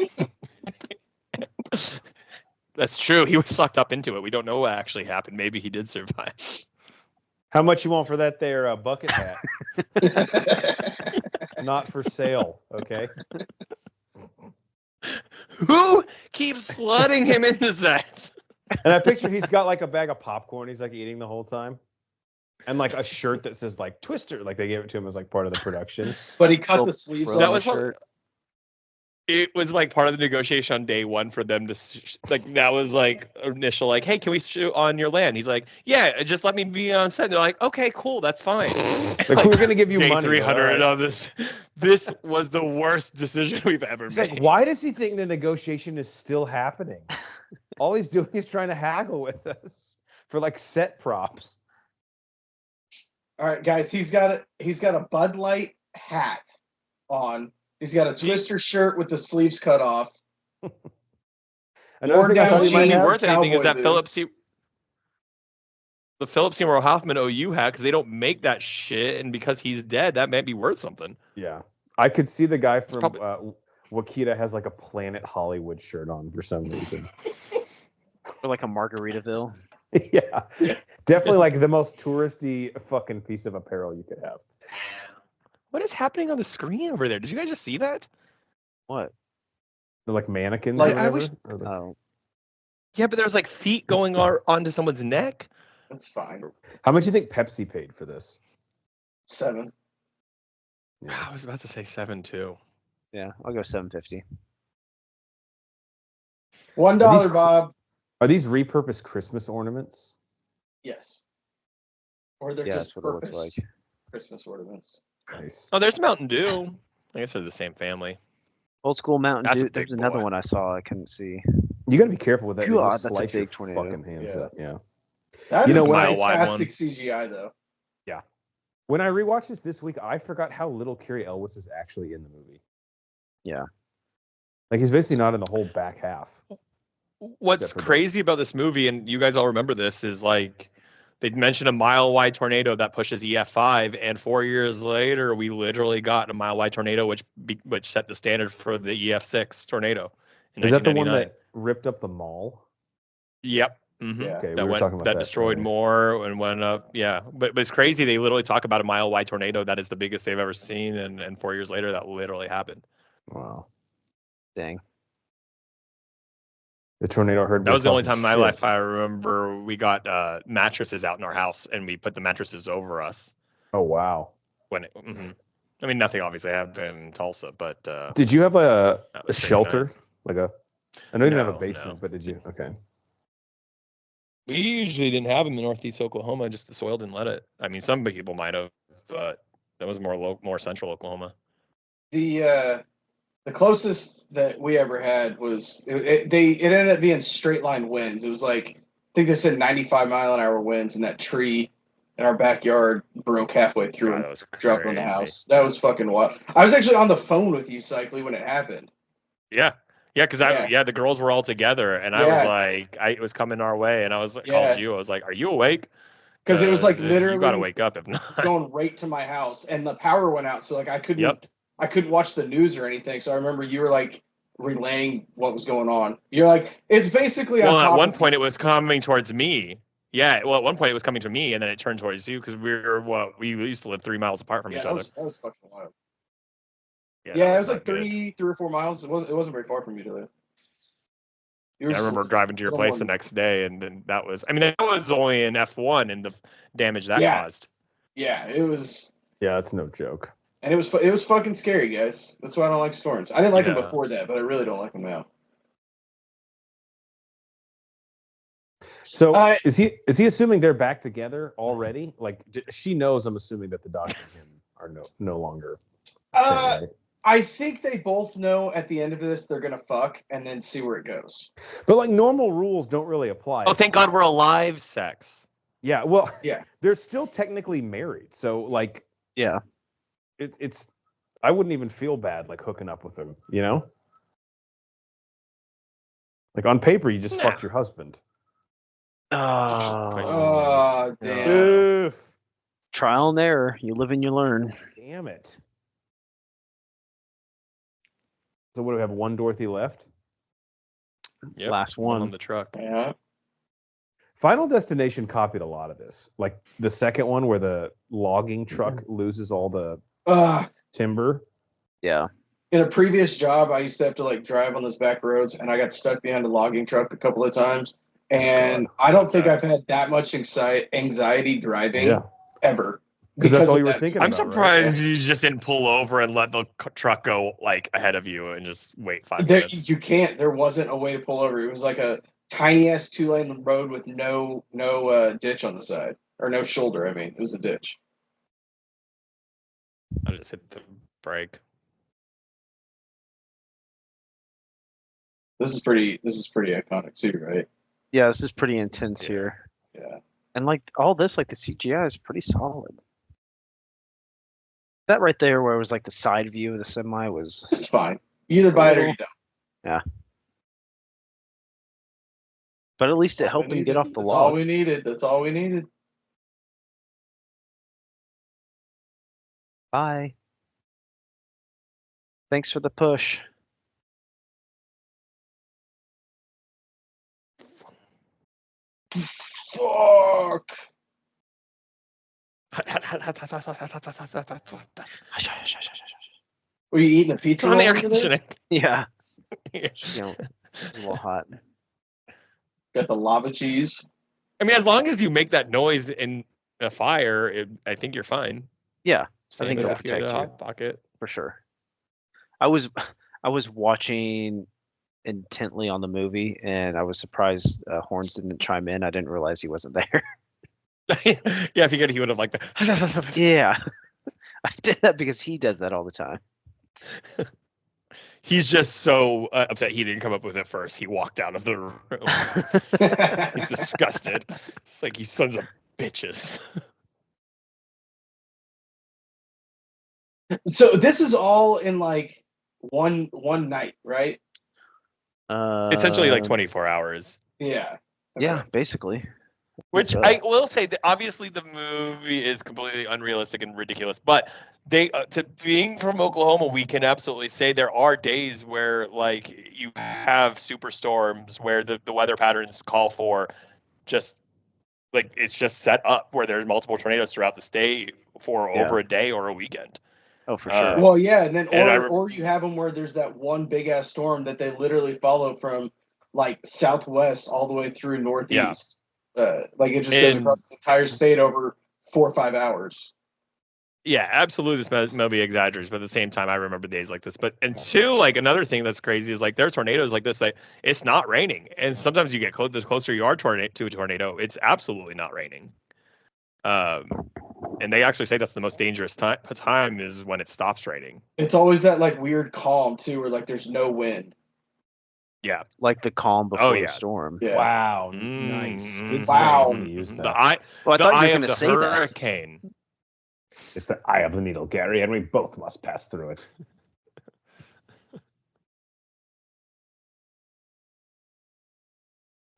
That's true. He was sucked up into it. We don't know what actually happened. Maybe he did survive. How much you want for that there bucket hat? Not for sale, okay? Who keeps slutting him into that? And I picture he's got like a bag of popcorn he's like eating the whole time. And like a shirt that says like Twister, like they gave it to him as like part of the production. But he cut Little the sleeves frilly off. That was shirt. It was like part of the negotiation on day one for them to like. That was like initial like, hey, can we shoot on your land? He's like, yeah, just let me be on set. And they're like, okay, cool, that's fine. Like we're gonna give you day money. 300 right? of this. This was the worst decision we've ever He's made. like, why does he think the negotiation is still happening? All he's doing is trying to haggle with us for like set props. All right, guys, he's got a Bud Light hat on. He's got a Twister shirt with the sleeves cut off. Another thing I down thought he might jeans. have. Worth anything is cowboy that boots. the Philip Seymour Hoffman OU hat, because they don't make that shit, and because he's dead, that might be worth something. Yeah, I could see the guy from probably- Wakita has like a Planet Hollywood shirt on for some reason. Or like a Margaritaville. Yeah, definitely like the most touristy fucking piece of apparel you could have. What is happening on the screen over there? Did you guys just see that? What? They're like mannequins Like, or I whatever. wish- Or like- Oh, Yeah, but there's like feet going onto someone's neck. That's fine. How much do you think Pepsi paid for this? 7. I was about to say 7 too. yeah. I'll go $7.50. $1, Are these- Bob. Are these repurposed Christmas ornaments? Yes. Or they're Yeah, just that's what it looks purpose like. Christmas ornaments. Nice. Oh, there's Mountain Dew. I guess they're the same family. Old school Mountain That's a Dew. There's big another boy. one I saw. I couldn't see. You got to be careful with that. They will God, that's a slice your big tornado. fucking hands Yeah. up. Yeah. That You know is what? Mile wide fantastic one. CGI though. When I rewatched this week, I forgot how little Carrie Elwes is actually in the movie. Yeah. Like he's basically not in the whole back half. What's Except for crazy about this movie, and you guys all remember this, is like they mentioned a mile-wide tornado that pushes EF5, and 4 years later, we literally got a mile-wide tornado, which set the standard for the EF6 tornado. In Is that the one 1999. that ripped up the mall? Yep. Mhm. Yeah. Okay, That we were talking about that. destroyed earlier. more and went up. Yeah, but it's crazy. They literally talk about a mile-wide tornado that is the biggest they've ever seen, and 4 years later, that literally happened. Wow. Dang. The tornado heard. That me was the only talking time in my shit. life I remember we got mattresses out in our house and we put the mattresses over us Oh wow! when it. I mean, nothing obviously happened in Tulsa, but Did you have a that was pretty shelter? nice. Like a? I know you didn't have a No, basement, no. but did you? Okay. We usually didn't have them in Northeast Oklahoma. Just the soil didn't let it. I mean, some people might have, but that was more central Oklahoma. The closest that we ever had was it ended up being straight line winds. It was like I think they said 95-mile-an-hour winds, and that tree in our backyard broke halfway through God, and that was dropped on the crazy. house. That was fucking wild. I was actually on the phone with you, Cycly, when it happened. Yeah, because the girls were all together, and I was like, it was coming our way, and I was called you. I was like, "Are you awake?" Because it was like you literally got to wake up if not. going right to my house, and the power went out, so like I couldn't watch the news or anything. So I remember you were like relaying what was going on. You're like, it's basically Well, on top at one of point you. it was coming towards me. Yeah, well, at one point it was coming to me, and then it turned towards you because we used to live 3 miles apart from each other. That was fucking wild. Yeah, Yeah, that it was not like good. 3 or 4 miles. It wasn't very far from each other. I remember driving to your place the next day, and then that was only an F1 and the damage that caused. Yeah, it was. Yeah, it's no joke. And it was fucking scary, guys. That's why I don't like storms. I didn't like them before that, but I really don't like them now. So is he assuming they're back together already? Like she knows. I'm assuming that the doctor and him are no longer. Right? I think they both know at the end of this they're gonna fuck and then see where it goes. But like normal rules don't really apply. Oh, thank God we're alive, sex. Yeah, well, yeah, they're still technically married, so like, yeah, it's. I wouldn't even feel bad like hooking up with him, you know. Like on paper, you just fucked your husband. Oh, damn. Oof. Trial and error. You live and you learn. Damn it. So what do we have? One Dorothy left? Yep, Last one on the truck. Yeah. Final Destination copied a lot of this. Like the second one where the logging truck loses all the timber. Yeah. In a previous job, I used to have to like drive on those back roads, and I got stuck behind a logging truck a couple of times. And I don't think I've had that much anxiety driving ever. Because that's all you were thinking about. I'm surprised you just didn't pull over and let the truck go like ahead of you and just wait 5 minutes. You can't. There wasn't a way to pull over. It was like a tiny ass 2-lane road with no ditch on the side, or no shoulder. I mean, it was a ditch. I just hit the brake. This is pretty iconic too, right? Yeah, this is pretty intense here. Yeah. And like all this, like the CGI is pretty solid. That right there where it was like the side view of the semi was... It's fine. You either buy it or you don't. Yeah. But at least it helped him get off the log. That's all we needed. That's all we needed. Bye. Thanks for the push. Fuck. Were you eating a pizza roll? Air conditioning. Yeah. It's a little hot. Got the lava cheese. I mean, as long as you make that noise in a fire, I think you're fine. Yeah. Same as if you had a hot pocket. For sure. I was watching intently on the movie, and I was surprised Horns didn't chime in. I didn't realize he wasn't there. Yeah, if you could, he would have liked that. Yeah. I did that because he does that all the time. He's just so upset he didn't come up with it first. He walked out of the room. He's disgusted. It's like, you sons of bitches. So this is all in like one night, right? Essentially like 24 hours. Yeah. Okay. Yeah, basically. Which I will say that obviously the movie is completely unrealistic and ridiculous, but they to being from Oklahoma, we can absolutely say there are days where like you have superstorms where the weather patterns call for just like it's just set up where there's multiple tornadoes throughout the state for over a day or a weekend. Oh, for sure. Well, yeah, and then or you have them where there's that one big ass storm that they literally follow from like southwest all the way through northeast. Like it just goes across the entire state over 4 or 5 hours. Yeah, absolutely. This movie exaggerates, but at the same time, I remember days like this. But and two, like another thing that's crazy is like there are tornadoes like this. Like it's not raining, and sometimes you get the closer you are to a tornado, it's absolutely not raining. And they actually say that's the most dangerous time is when it stops raining. It's always that like weird calm too, where like there's no wind. Yeah, like the calm before the storm. Yeah. Wow, nice. Good Wow. to use that. The eye, Well, I the thought eye you were of going the to say that. hurricane. It's the eye of the needle, Gary, and we both must pass through it.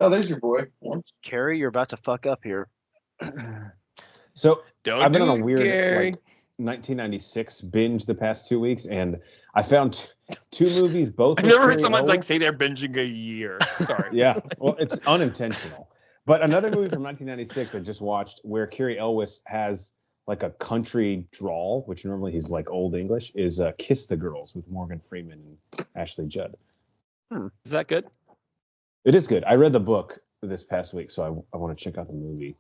Oh, there's your boy. Carrie, you're about to fuck up here. So Don't I've been do on a it, weird Gary. like 1996 binge the past 2 weeks, and I found two movies. Both. I've with never heard Carrie someone like Elwes. say they're binging a year. Sorry. Yeah, well, it's unintentional. But another movie from 1996 I just watched where Carrie Elwes has like a country drawl, which normally he's like old English, is Kiss the Girls with Morgan Freeman and Ashley Judd. Is that good? It is good. I read the book this past week, so I want to check out the movie.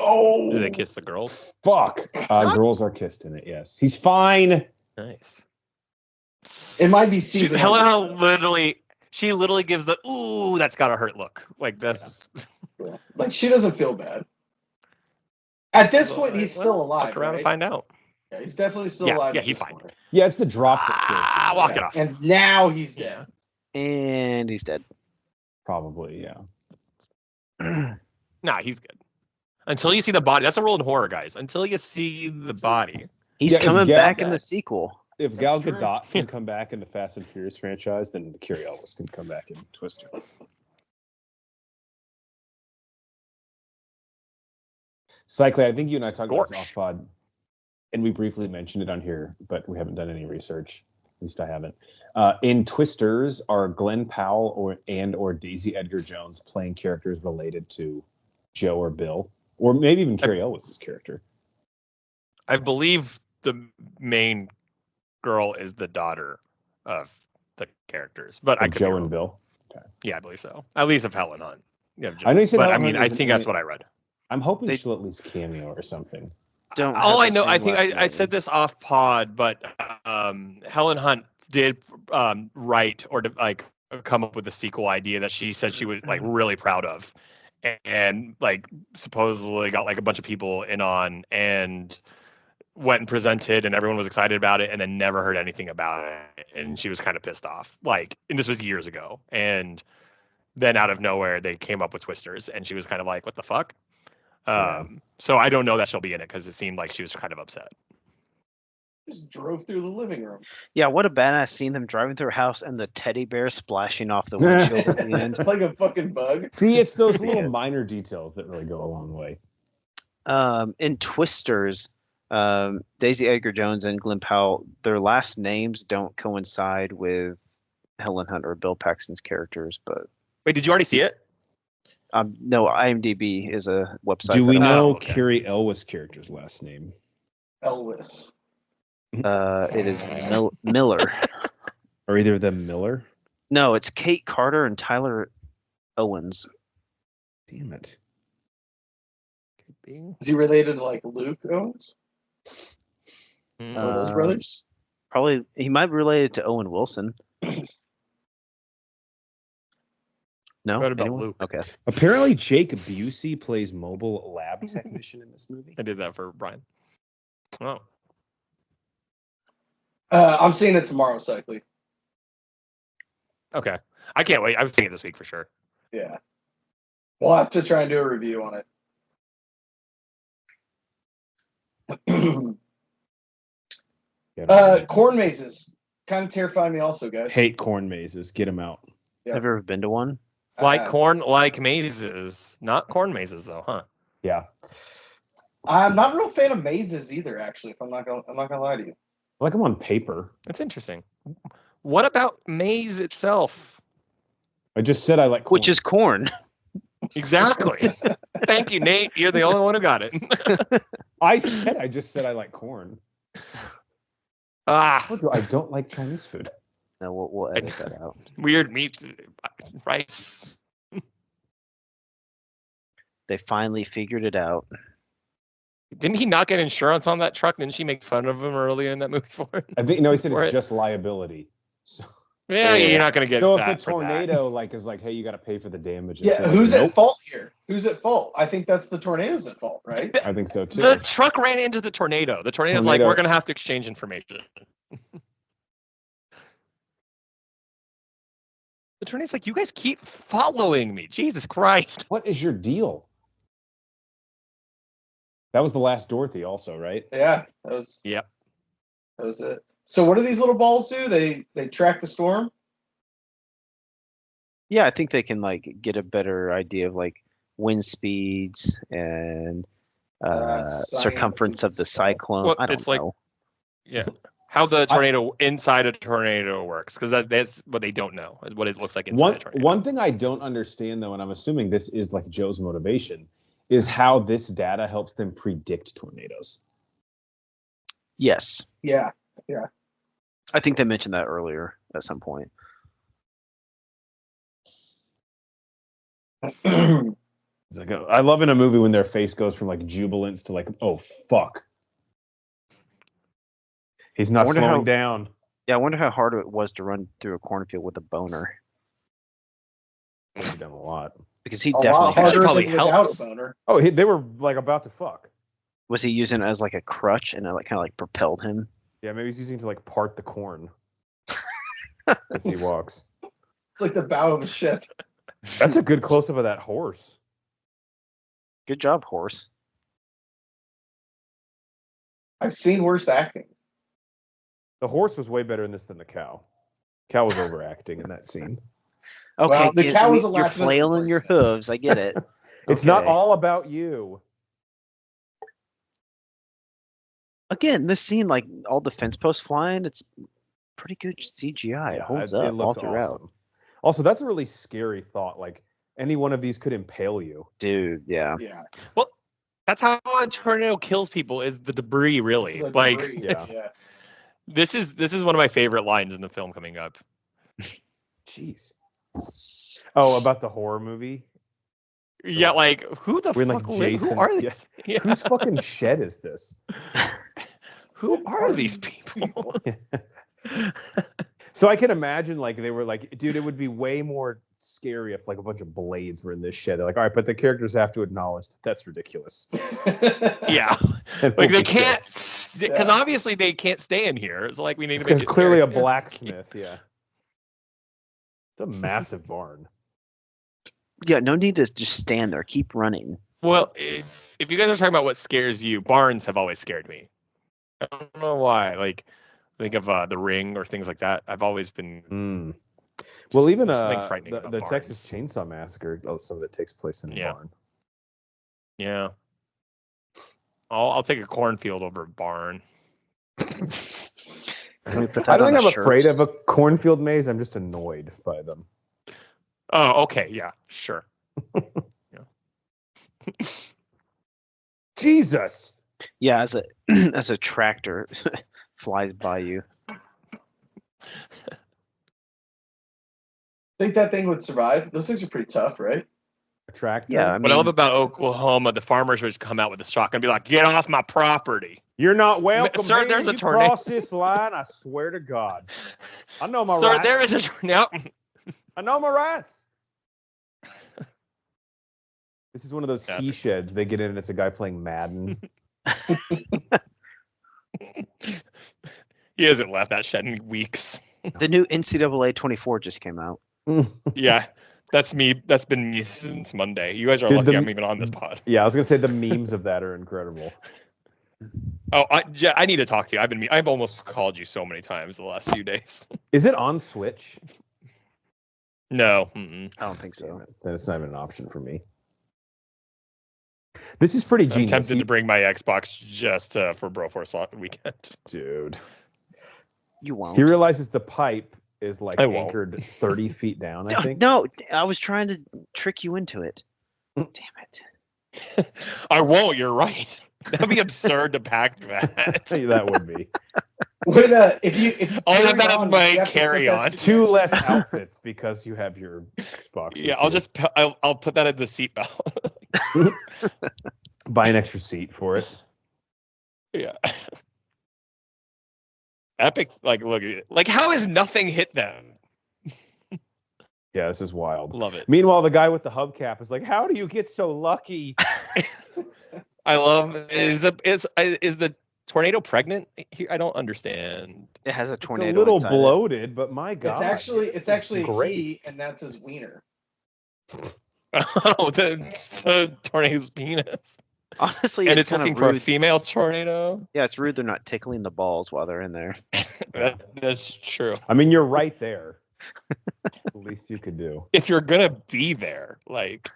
Oh, Do they kiss the girls? Fuck. Girls are kissed in it, yes. He's fine. Nice. it might be season. Helena literally gives the ooh, that's gotta hurt look. Like that's Like she doesn't feel bad. At this point, he's still alive. Walk around Right? and find out. Yeah, he's definitely still Yeah, alive. yeah, at he's this fine. point. Yeah, it's the drop that kills you. Walk it off. And now he's dead. And he's dead. Probably, yeah. Nah, he's good. Until you see the body. That's a rule in horror, guys. Until you see the body. He's Yeah, if coming Gal- back in the sequel. If That's Gal true. Gadot can come back in the Fast and Furious franchise, then Carrie Elwes can come back in Twister. Cycling, I think you and I talked about this off pod, and we briefly mentioned it on here, but we haven't done any research. At least I haven't. In Twisters, are Glenn Powell or Daisy Edgar Jones playing characters related to Joe or Bill, or maybe even Carrie Elwes' character? I believe the main girl is the daughter of the characters, but I Of could be Joe wrong. and Bill. Yeah, I believe so. At least of Helen Hunt. Yeah, I know you said but I Helen mean, Hunt I is think in that's it. what I read. I'm hoping They- she'll at least cameo or something. Don't. All have I the know, I same think last I said name. this off pod, but Helen Hunt did write or like come up with a sequel idea that she said she was like really proud of, and like supposedly got like a bunch of people in on and went and presented, and everyone was excited about it, and then never heard anything about it, and she was kind of pissed off. Like, and this was years ago, and then out of nowhere they came up with Twisters, and she was kind of like, "What the fuck?" Yeah. So I don't know that she'll be in it because it seemed like she was kind of upset. Just drove through the living room. Yeah, what a badass scene, them driving through a house and the teddy bear splashing off the windshield at the end. Like a fucking bug. See, it's those Yeah. little minor details that really go a long way. In Twisters, Daisy Edgar Jones and Glenn Powell, their last names don't coincide with Helen Hunt or Bill Paxton's characters, but Wait, did you already see it? no, IMDb is a website. Do we that I- know okay. Carrie Elwes' character's last name? Elvis. It is Miller. Are either of them Miller? No, it's Kate Carter and Tyler Owens. Damn it. Could be. Is he related to like Luke Owens? Mm. One of those Uh, brothers? Probably he might be related to Owen Wilson. No, What about anyone? Luke? Okay. Apparently, Jake Busey plays mobile lab technician in this movie. I did that for Brian. Oh, I'm seeing it tomorrow, Cycly. okay. I can't wait. I was seeing it this week for sure. Yeah. We'll have to try and do a review on it. Yeah, Corn mazes kind of terrify me also, guys. hate corn mazes. Get them out. Yeah. Have you ever been to one? Like Uh, corn, like mazes, not corn mazes though, huh? Yeah. I'm not a real fan of mazes either, actually. If I'm not gonna lie to you. I like them on paper. That's interesting. What about maze itself? I just said I like corn. Which is corn. Exactly. Thank you, Nate. You're the only one who got it. I just said I like corn. Ah, I told you I don't like Chinese food. No, we'll edit that out. Weird meat, rice. They finally figured it out. Didn't he not get insurance on that truck? Didn't she make fun of him earlier in that movie for it? I think no, he said For it's it? just liability. So, Yeah, you're not gonna get so if that the for that. tornado like is like, hey, you got to pay for the damages. Yeah, they're like, who's at nope. fault here? Who's at fault? I think that's the tornado's at fault, right? I think so too. The truck ran into the tornado. The tornado's like, Tornado- we're gonna have to exchange information. The tornado's like, you guys keep following me. Jesus Christ. What is your deal? That was the last Dorothy, also, right? Yeah, that was Yep. that was it. So what do these little balls do? They track the storm? Yeah, I think they can like get a better idea of like wind speeds and circumference of the science. cyclone. Well, I don't it's like- know. Yeah. How the tornado inside a tornado works, because that's what they don't know, is what it looks like inside a tornado. One thing I don't understand, though, and I'm assuming this is like Joe's motivation, is how this data helps them predict tornadoes. Yes, Yeah. I think they mentioned that earlier at some point. It's like, I love in a movie when their face goes from like jubilance to like, oh fuck, he's not wonder slowing how- down. Yeah, I wonder how hard it was to run through a cornfield with a boner, He's done a lot. because he A lot definitely harder probably than without helps. a boner. Oh, they were like about to fuck. was he using it as like a crutch and it like kind of like propelled him. Yeah, maybe he's using it to like part the corn as he walks. It's like the bow of a ship. That's a good close up of that horse. Good job, horse. I've seen worse acting. The horse was way better in this than the cow. Cow was overacting in that scene. Okay, Well, the cow was a you're last-minute flailing your replacement. hooves. I get it. It's not Okay. all about you. Again, this scene, like all the fence posts flying, it's pretty good CGI. It holds up all throughout. awesome. Also, that's a really scary thought. Like any one of these could impale you. Dude, yeah. Yeah. That's how a tornado kills people, is the debris, really. It's the Like, debris. Yeah. Yeah. this is one of my favorite lines in the film coming up. Jeez. Oh, about the horror movie? Yeah, like, who the We're fuck like live? Jason. Who are Yes. these? Yeah. Whose fucking shed is this? Who are these people? So I can imagine like they were like, dude, it would be way more scary if like a bunch of blades were in this shed. They're like, all right, but the characters have to acknowledge that that's ridiculous. Yeah. And Like, we'll they be can't, good. because obviously they can't stay in here. It's like, we need It's to make because it clearly a scary. blacksmith. Yeah. It's a massive barn. Yeah, no need to just stand there. Keep running. Well, if you guys are talking about what scares you, barns have always scared me. I don't know why. Like, think of The Ring or things like that. I've always been. Mm. Well, even there's something frightening the about Texas Chainsaw Massacre, some of it takes place in a Yeah. barn. Yeah. I'll take a cornfield over a barn. Can we put I that don't on think a I'm shirt? afraid of a cornfield maze. I'm just annoyed by them. Oh, okay. Yeah, sure. Jesus. Yeah, as a as a tractor flies by you. Think that thing would survive? Those things are pretty tough, right? A tractor? Yeah, I What I love mean, about Oklahoma, the farmers would come out with a shotgun and be like, "Get off my property, You're not welcome. Sir, here. there's a You tornado. cross this line, I swear to God. I know my sir! rights. There is a tornado." I know my rights. This is one of those That's he it. sheds. They get in and it's a guy playing Madden. He hasn't left that shed in weeks. the new NCAA 24 just came out. Yeah, that's me. That's been me since Monday. You guys are Dude, lucky the- I'm even on this pod. Yeah, I was gonna say the memes of that are incredible. Oh, I need to talk to you. I've almost called you so many times the last few days. Is it on Switch? No. Mm-mm. I don't think Damn so. it. Then it's not even an option for me. This is pretty I'm genius. tempted to bring my Xbox just for Broforce weekend. Dude. You won't. He realizes the pipe is like I won't. anchored 30 feet down, I think. No, I was trying to trick you into it. Damn it. I won't. You're right. That'd be absurd to pack that. That would be. When, if you I'll have that as on, my you have to put carry that on. to the Two extra- less outfits because you have your Xbox. Yeah, with I'll put that at the seatbelt. you. Buy an extra seat for it. Yeah. Epic, like look at it. Like how has nothing hit them? Yeah, this is wild. Love it. Meanwhile, the guy with the hubcap is like, "How do you get so lucky?" I love is the tornado pregnant? I don't understand. It has a It's a tornado. little inside it. bloated, but my God, it's actually great. he, and that's his wiener. Oh, the tornado's penis. Honestly, And it's kind looking of for a rude. female tornado. Yeah, it's rude they're not tickling the balls while they're in there. That's true. I mean, you're right there. The least you could do. If you're gonna be there, like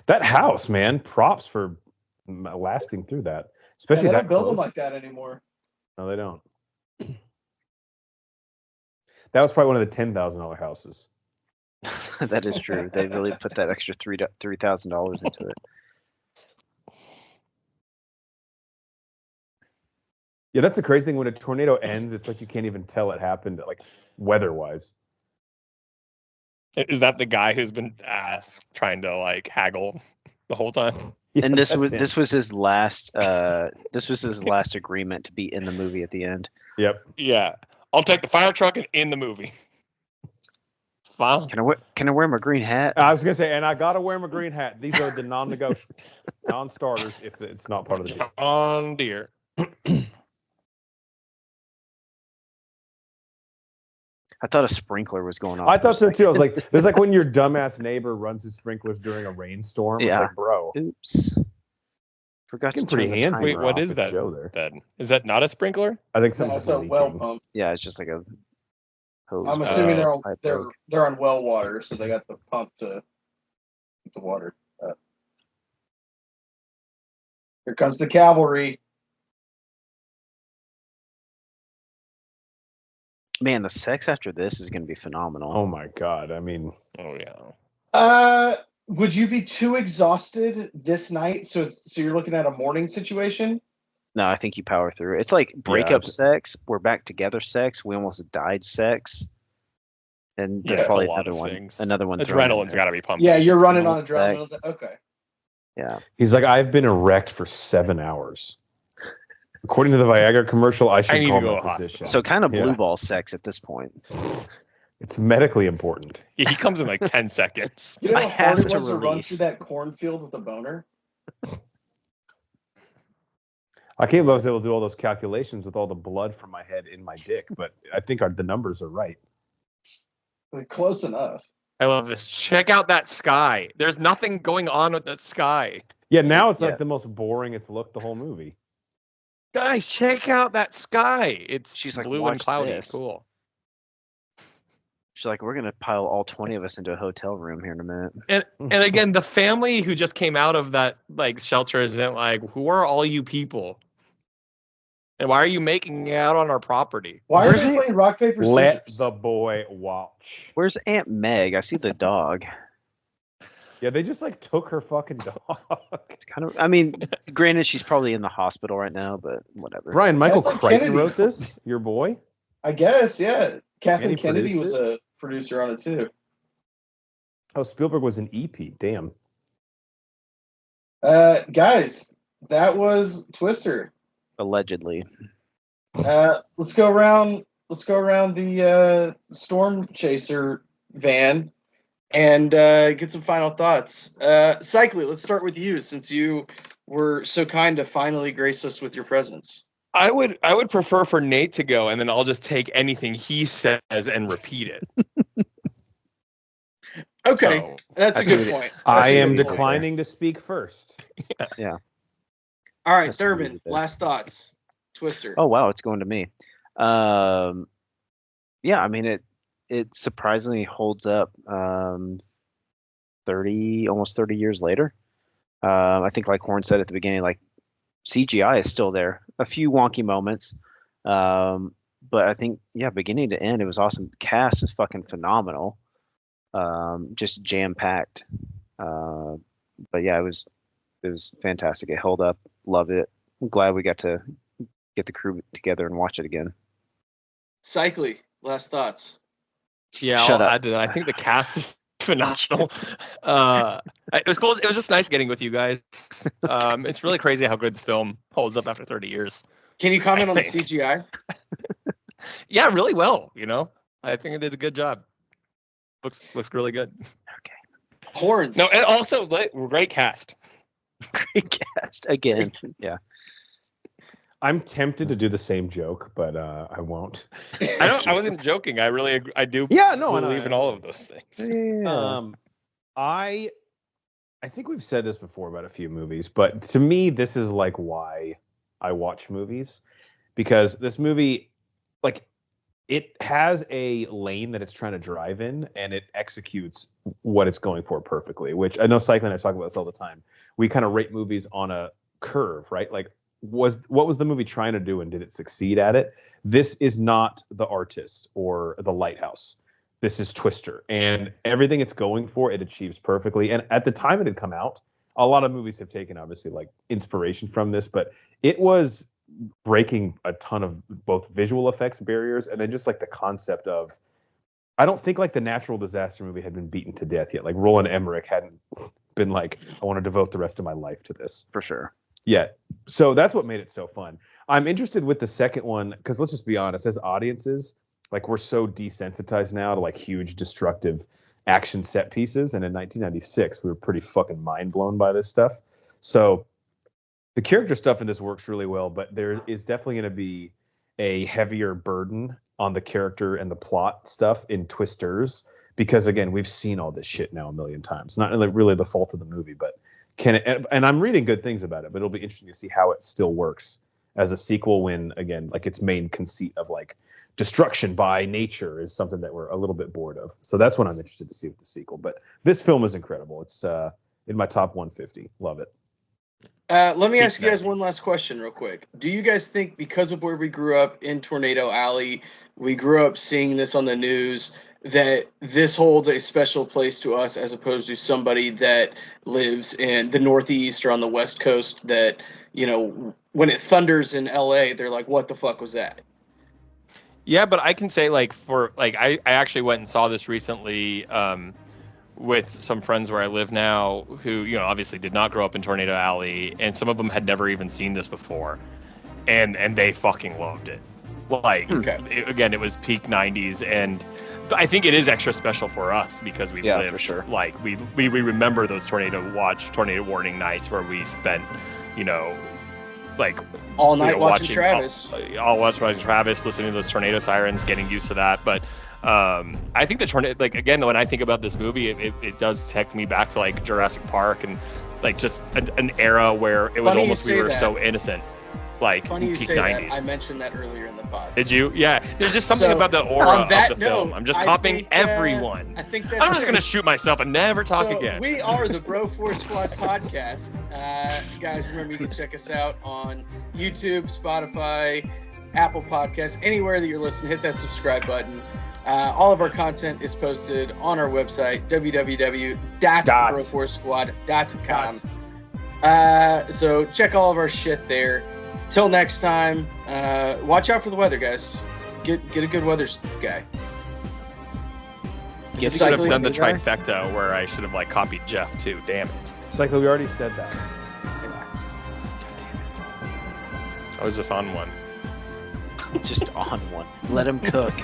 That house, man. Props for lasting through that. Especially They that don't build them close. like that anymore. No, they don't. That was probably one of the $10,000 houses. That is true. They really put that extra $3,000 into it. Yeah, that's the crazy thing. When a tornado ends, it's like you can't even tell it happened, like weather-wise. is that the guy who's been trying to like haggle the whole time? Yeah, And this that's was him. this was his last agreement to be in the movie at the end. Yep. Yeah. I'll take the fire truck and in the movie. Fine. Can I wear my green hat? I was gonna say, and I gotta wear my green hat. These are the non-negotiable, non-starters if it's not part of the deal. John Deere. I thought a sprinkler was going off. I for thought a so too. I was second. like, there's like when your dumbass neighbor runs his sprinklers during a rainstorm. It's Yeah. like, bro, Oops. Forgot to getting turn pretty the handsy. timer Wait, what off. is with that Joe there. then? Is that not a sprinkler? I think No, something's it's a well leaking. pump. Yeah, it's just like a hose. I'm assuming they're on pipe they're broke. they're on well water, so they got the pump to get the water up. Here comes the cavalry. Man, the sex after this is going to be phenomenal. Oh my god! I mean, Oh yeah. Would you be too exhausted this night? So you're looking at a morning situation? No, I think you power through it. It's like breakup it's- sex. We're back together sex. We almost died sex. And Yeah, there's it's a probably lot of another one. things. Another one. thrown in Adrenaline's there. got to be pumping. Yeah, you're running on Morning adrenaline. Okay. Yeah. he's like, I've been erect for 7 hours. According to the Viagra commercial, I should need to call go my to hospital. physician. So kind of blue Yeah. ball sex at this point. It's medically important. Yeah, he comes in like 10 seconds. You know I how hard have it to was to run release. through that cornfield with a boner? I can't believe I was able to do all those calculations with all the blood from my head in my dick, but I think the numbers are right. Like, close enough. I love this. Check out that sky. There's nothing going on with the sky. Yeah, now it's Yeah. like the most boring it's looked the whole movie. Guys, check out that sky. It's She's like, blue and "Watch cloudy. this." Cool. She's like, we're going to pile all 20 of us into a hotel room here in a minute. And again, the family who just came out of that like shelter isn't like, who are all you people? And why are you making out on our property? Why Where's are they it? playing rock, paper, Let scissors? the boy watch. Where's Aunt Meg? I see the dog. Yeah, they just like took her fucking dog. It's kind of, I mean, granted, she's probably in the hospital right now, but whatever. Brian Michael Kathleen Crichton Kennedy. wrote this. Your boy. I guess, yeah. Kathleen he Kennedy was produced a producer on it too. Oh, Spielberg was an EP. Damn. Guys, that was Twister. Allegedly. Let's go around the Storm Chaser van and get some final thoughts. Cycly, let's start with you since you were so kind to finally grace us with your presence. I would prefer for Nate to go, and then I'll just take anything he says and repeat it. Okay, So, that's a I see good what point. I That's a am good point. declining to speak first. All right, That's what we Thurman, did. last thoughts. Twister. Oh, wow. It's going to me. Yeah, I mean, it surprisingly holds up 30, almost 30 years later. I think like Horn said at the beginning, like CGI is still there. A few wonky moments. But I think, yeah, beginning to end, it was awesome. Cast is fucking phenomenal. Just jam-packed. But yeah, it was fantastic. It held up. Love it. I'm glad we got to get the crew together and watch it again. Cycly, last thoughts. Yeah, Shut I'll up. add to that. I think the cast is phenomenal. It was cool. It was just nice getting with you guys. It's really crazy how good this film holds up after 30 years. Can you comment I on the think. CGI? Yeah, really well. I think it did a good job. Looks really good. Horns. No, and also great cast. Great cast again. Yeah. I'm tempted to do the same joke, but I won't. I wasn't joking. I do. Yeah, no, I know. believe in all of those things. I think we've said this before about a few movies, but to me, this is like why I watch movies, because this movie, like, it has a lane that it's trying to drive in, and it executes what it's going for perfectly. Which I know Cycling and I talk about this all the time. We kind of rate movies on a curve, right? Like, what was the movie trying to do, and did it succeed at it? This is not The Artist or The Lighthouse. This is Twister, and everything it's going for, it achieves perfectly. And at the time it had come out, a lot of movies have taken, obviously, like, inspiration from this, but it was breaking a ton of both visual effects barriers, and then just like the concept of, I don't think like the natural disaster movie had been beaten to death yet. Like, Roland Emmerich hadn't been like, I want to devote the rest of my life to this. For sure. Yeah. So that's what made it so fun. I'm interested with the second one, because let's just be honest, as audiences, like, we're so desensitized now to like huge destructive action set pieces. And in 1996, we were pretty fucking mind blown by this stuff. So the character stuff in this works really well, but there is definitely going to be a heavier burden on the character and the plot stuff in Twisters, because again, we've seen all this shit now a million times. Not really the fault of the movie, but and I'm reading good things about it, but it'll be interesting to see how it still works as a sequel when, again, like, its main conceit of like destruction by nature is something that we're a little bit bored of. So that's what I'm interested to see with the sequel. But this film is incredible. It's in my top 150. Love it. Let me ask you guys one last question real quick. Do you guys think, because of where we grew up in Tornado Alley, we grew up seeing this on the news, that this holds a special place to us as opposed to somebody that lives in the Northeast or on the West Coast that, when it thunders in LA, they're like, what the fuck was that? Yeah, but I can say, like, I actually went and saw this recently with some friends where I live now who, obviously did not grow up in Tornado Alley, and some of them had never even seen this before, and they fucking loved it. Like, again, it was peak 90s, and I think it is extra special for us because we live, for sure. Like, we remember those tornado warning nights where we spent, like, all night watching Travis. All watching Travis, listening to those tornado sirens, getting used to that. But I think the tornado, like, again, when I think about this movie, it does take me back to like Jurassic Park and like just an era where it was Funny almost, we were that. so innocent. Like, Funny you peak say 90s. that. I mentioned that earlier in the pod. Did you? Yeah. There's just something about the aura on of that the note, film. I'm just I copying think, everyone. I think that's I'm just gonna shoot myself and never talk again. We are the Bro Force Squad podcast. Guys, remember you can check us out on YouTube, Spotify, Apple Podcasts, anywhere that you're listening. Hit that subscribe button. All of our content is posted on our website, www.broforcesquad.com. So check all of our shit there. Till next time, watch out for the weather, guys. Get a good weather guy. I should have done the trifecta where I should have like copied Jeff too. Damn it. Cycle, we already said that. I was just on one. Just on one. Let him cook.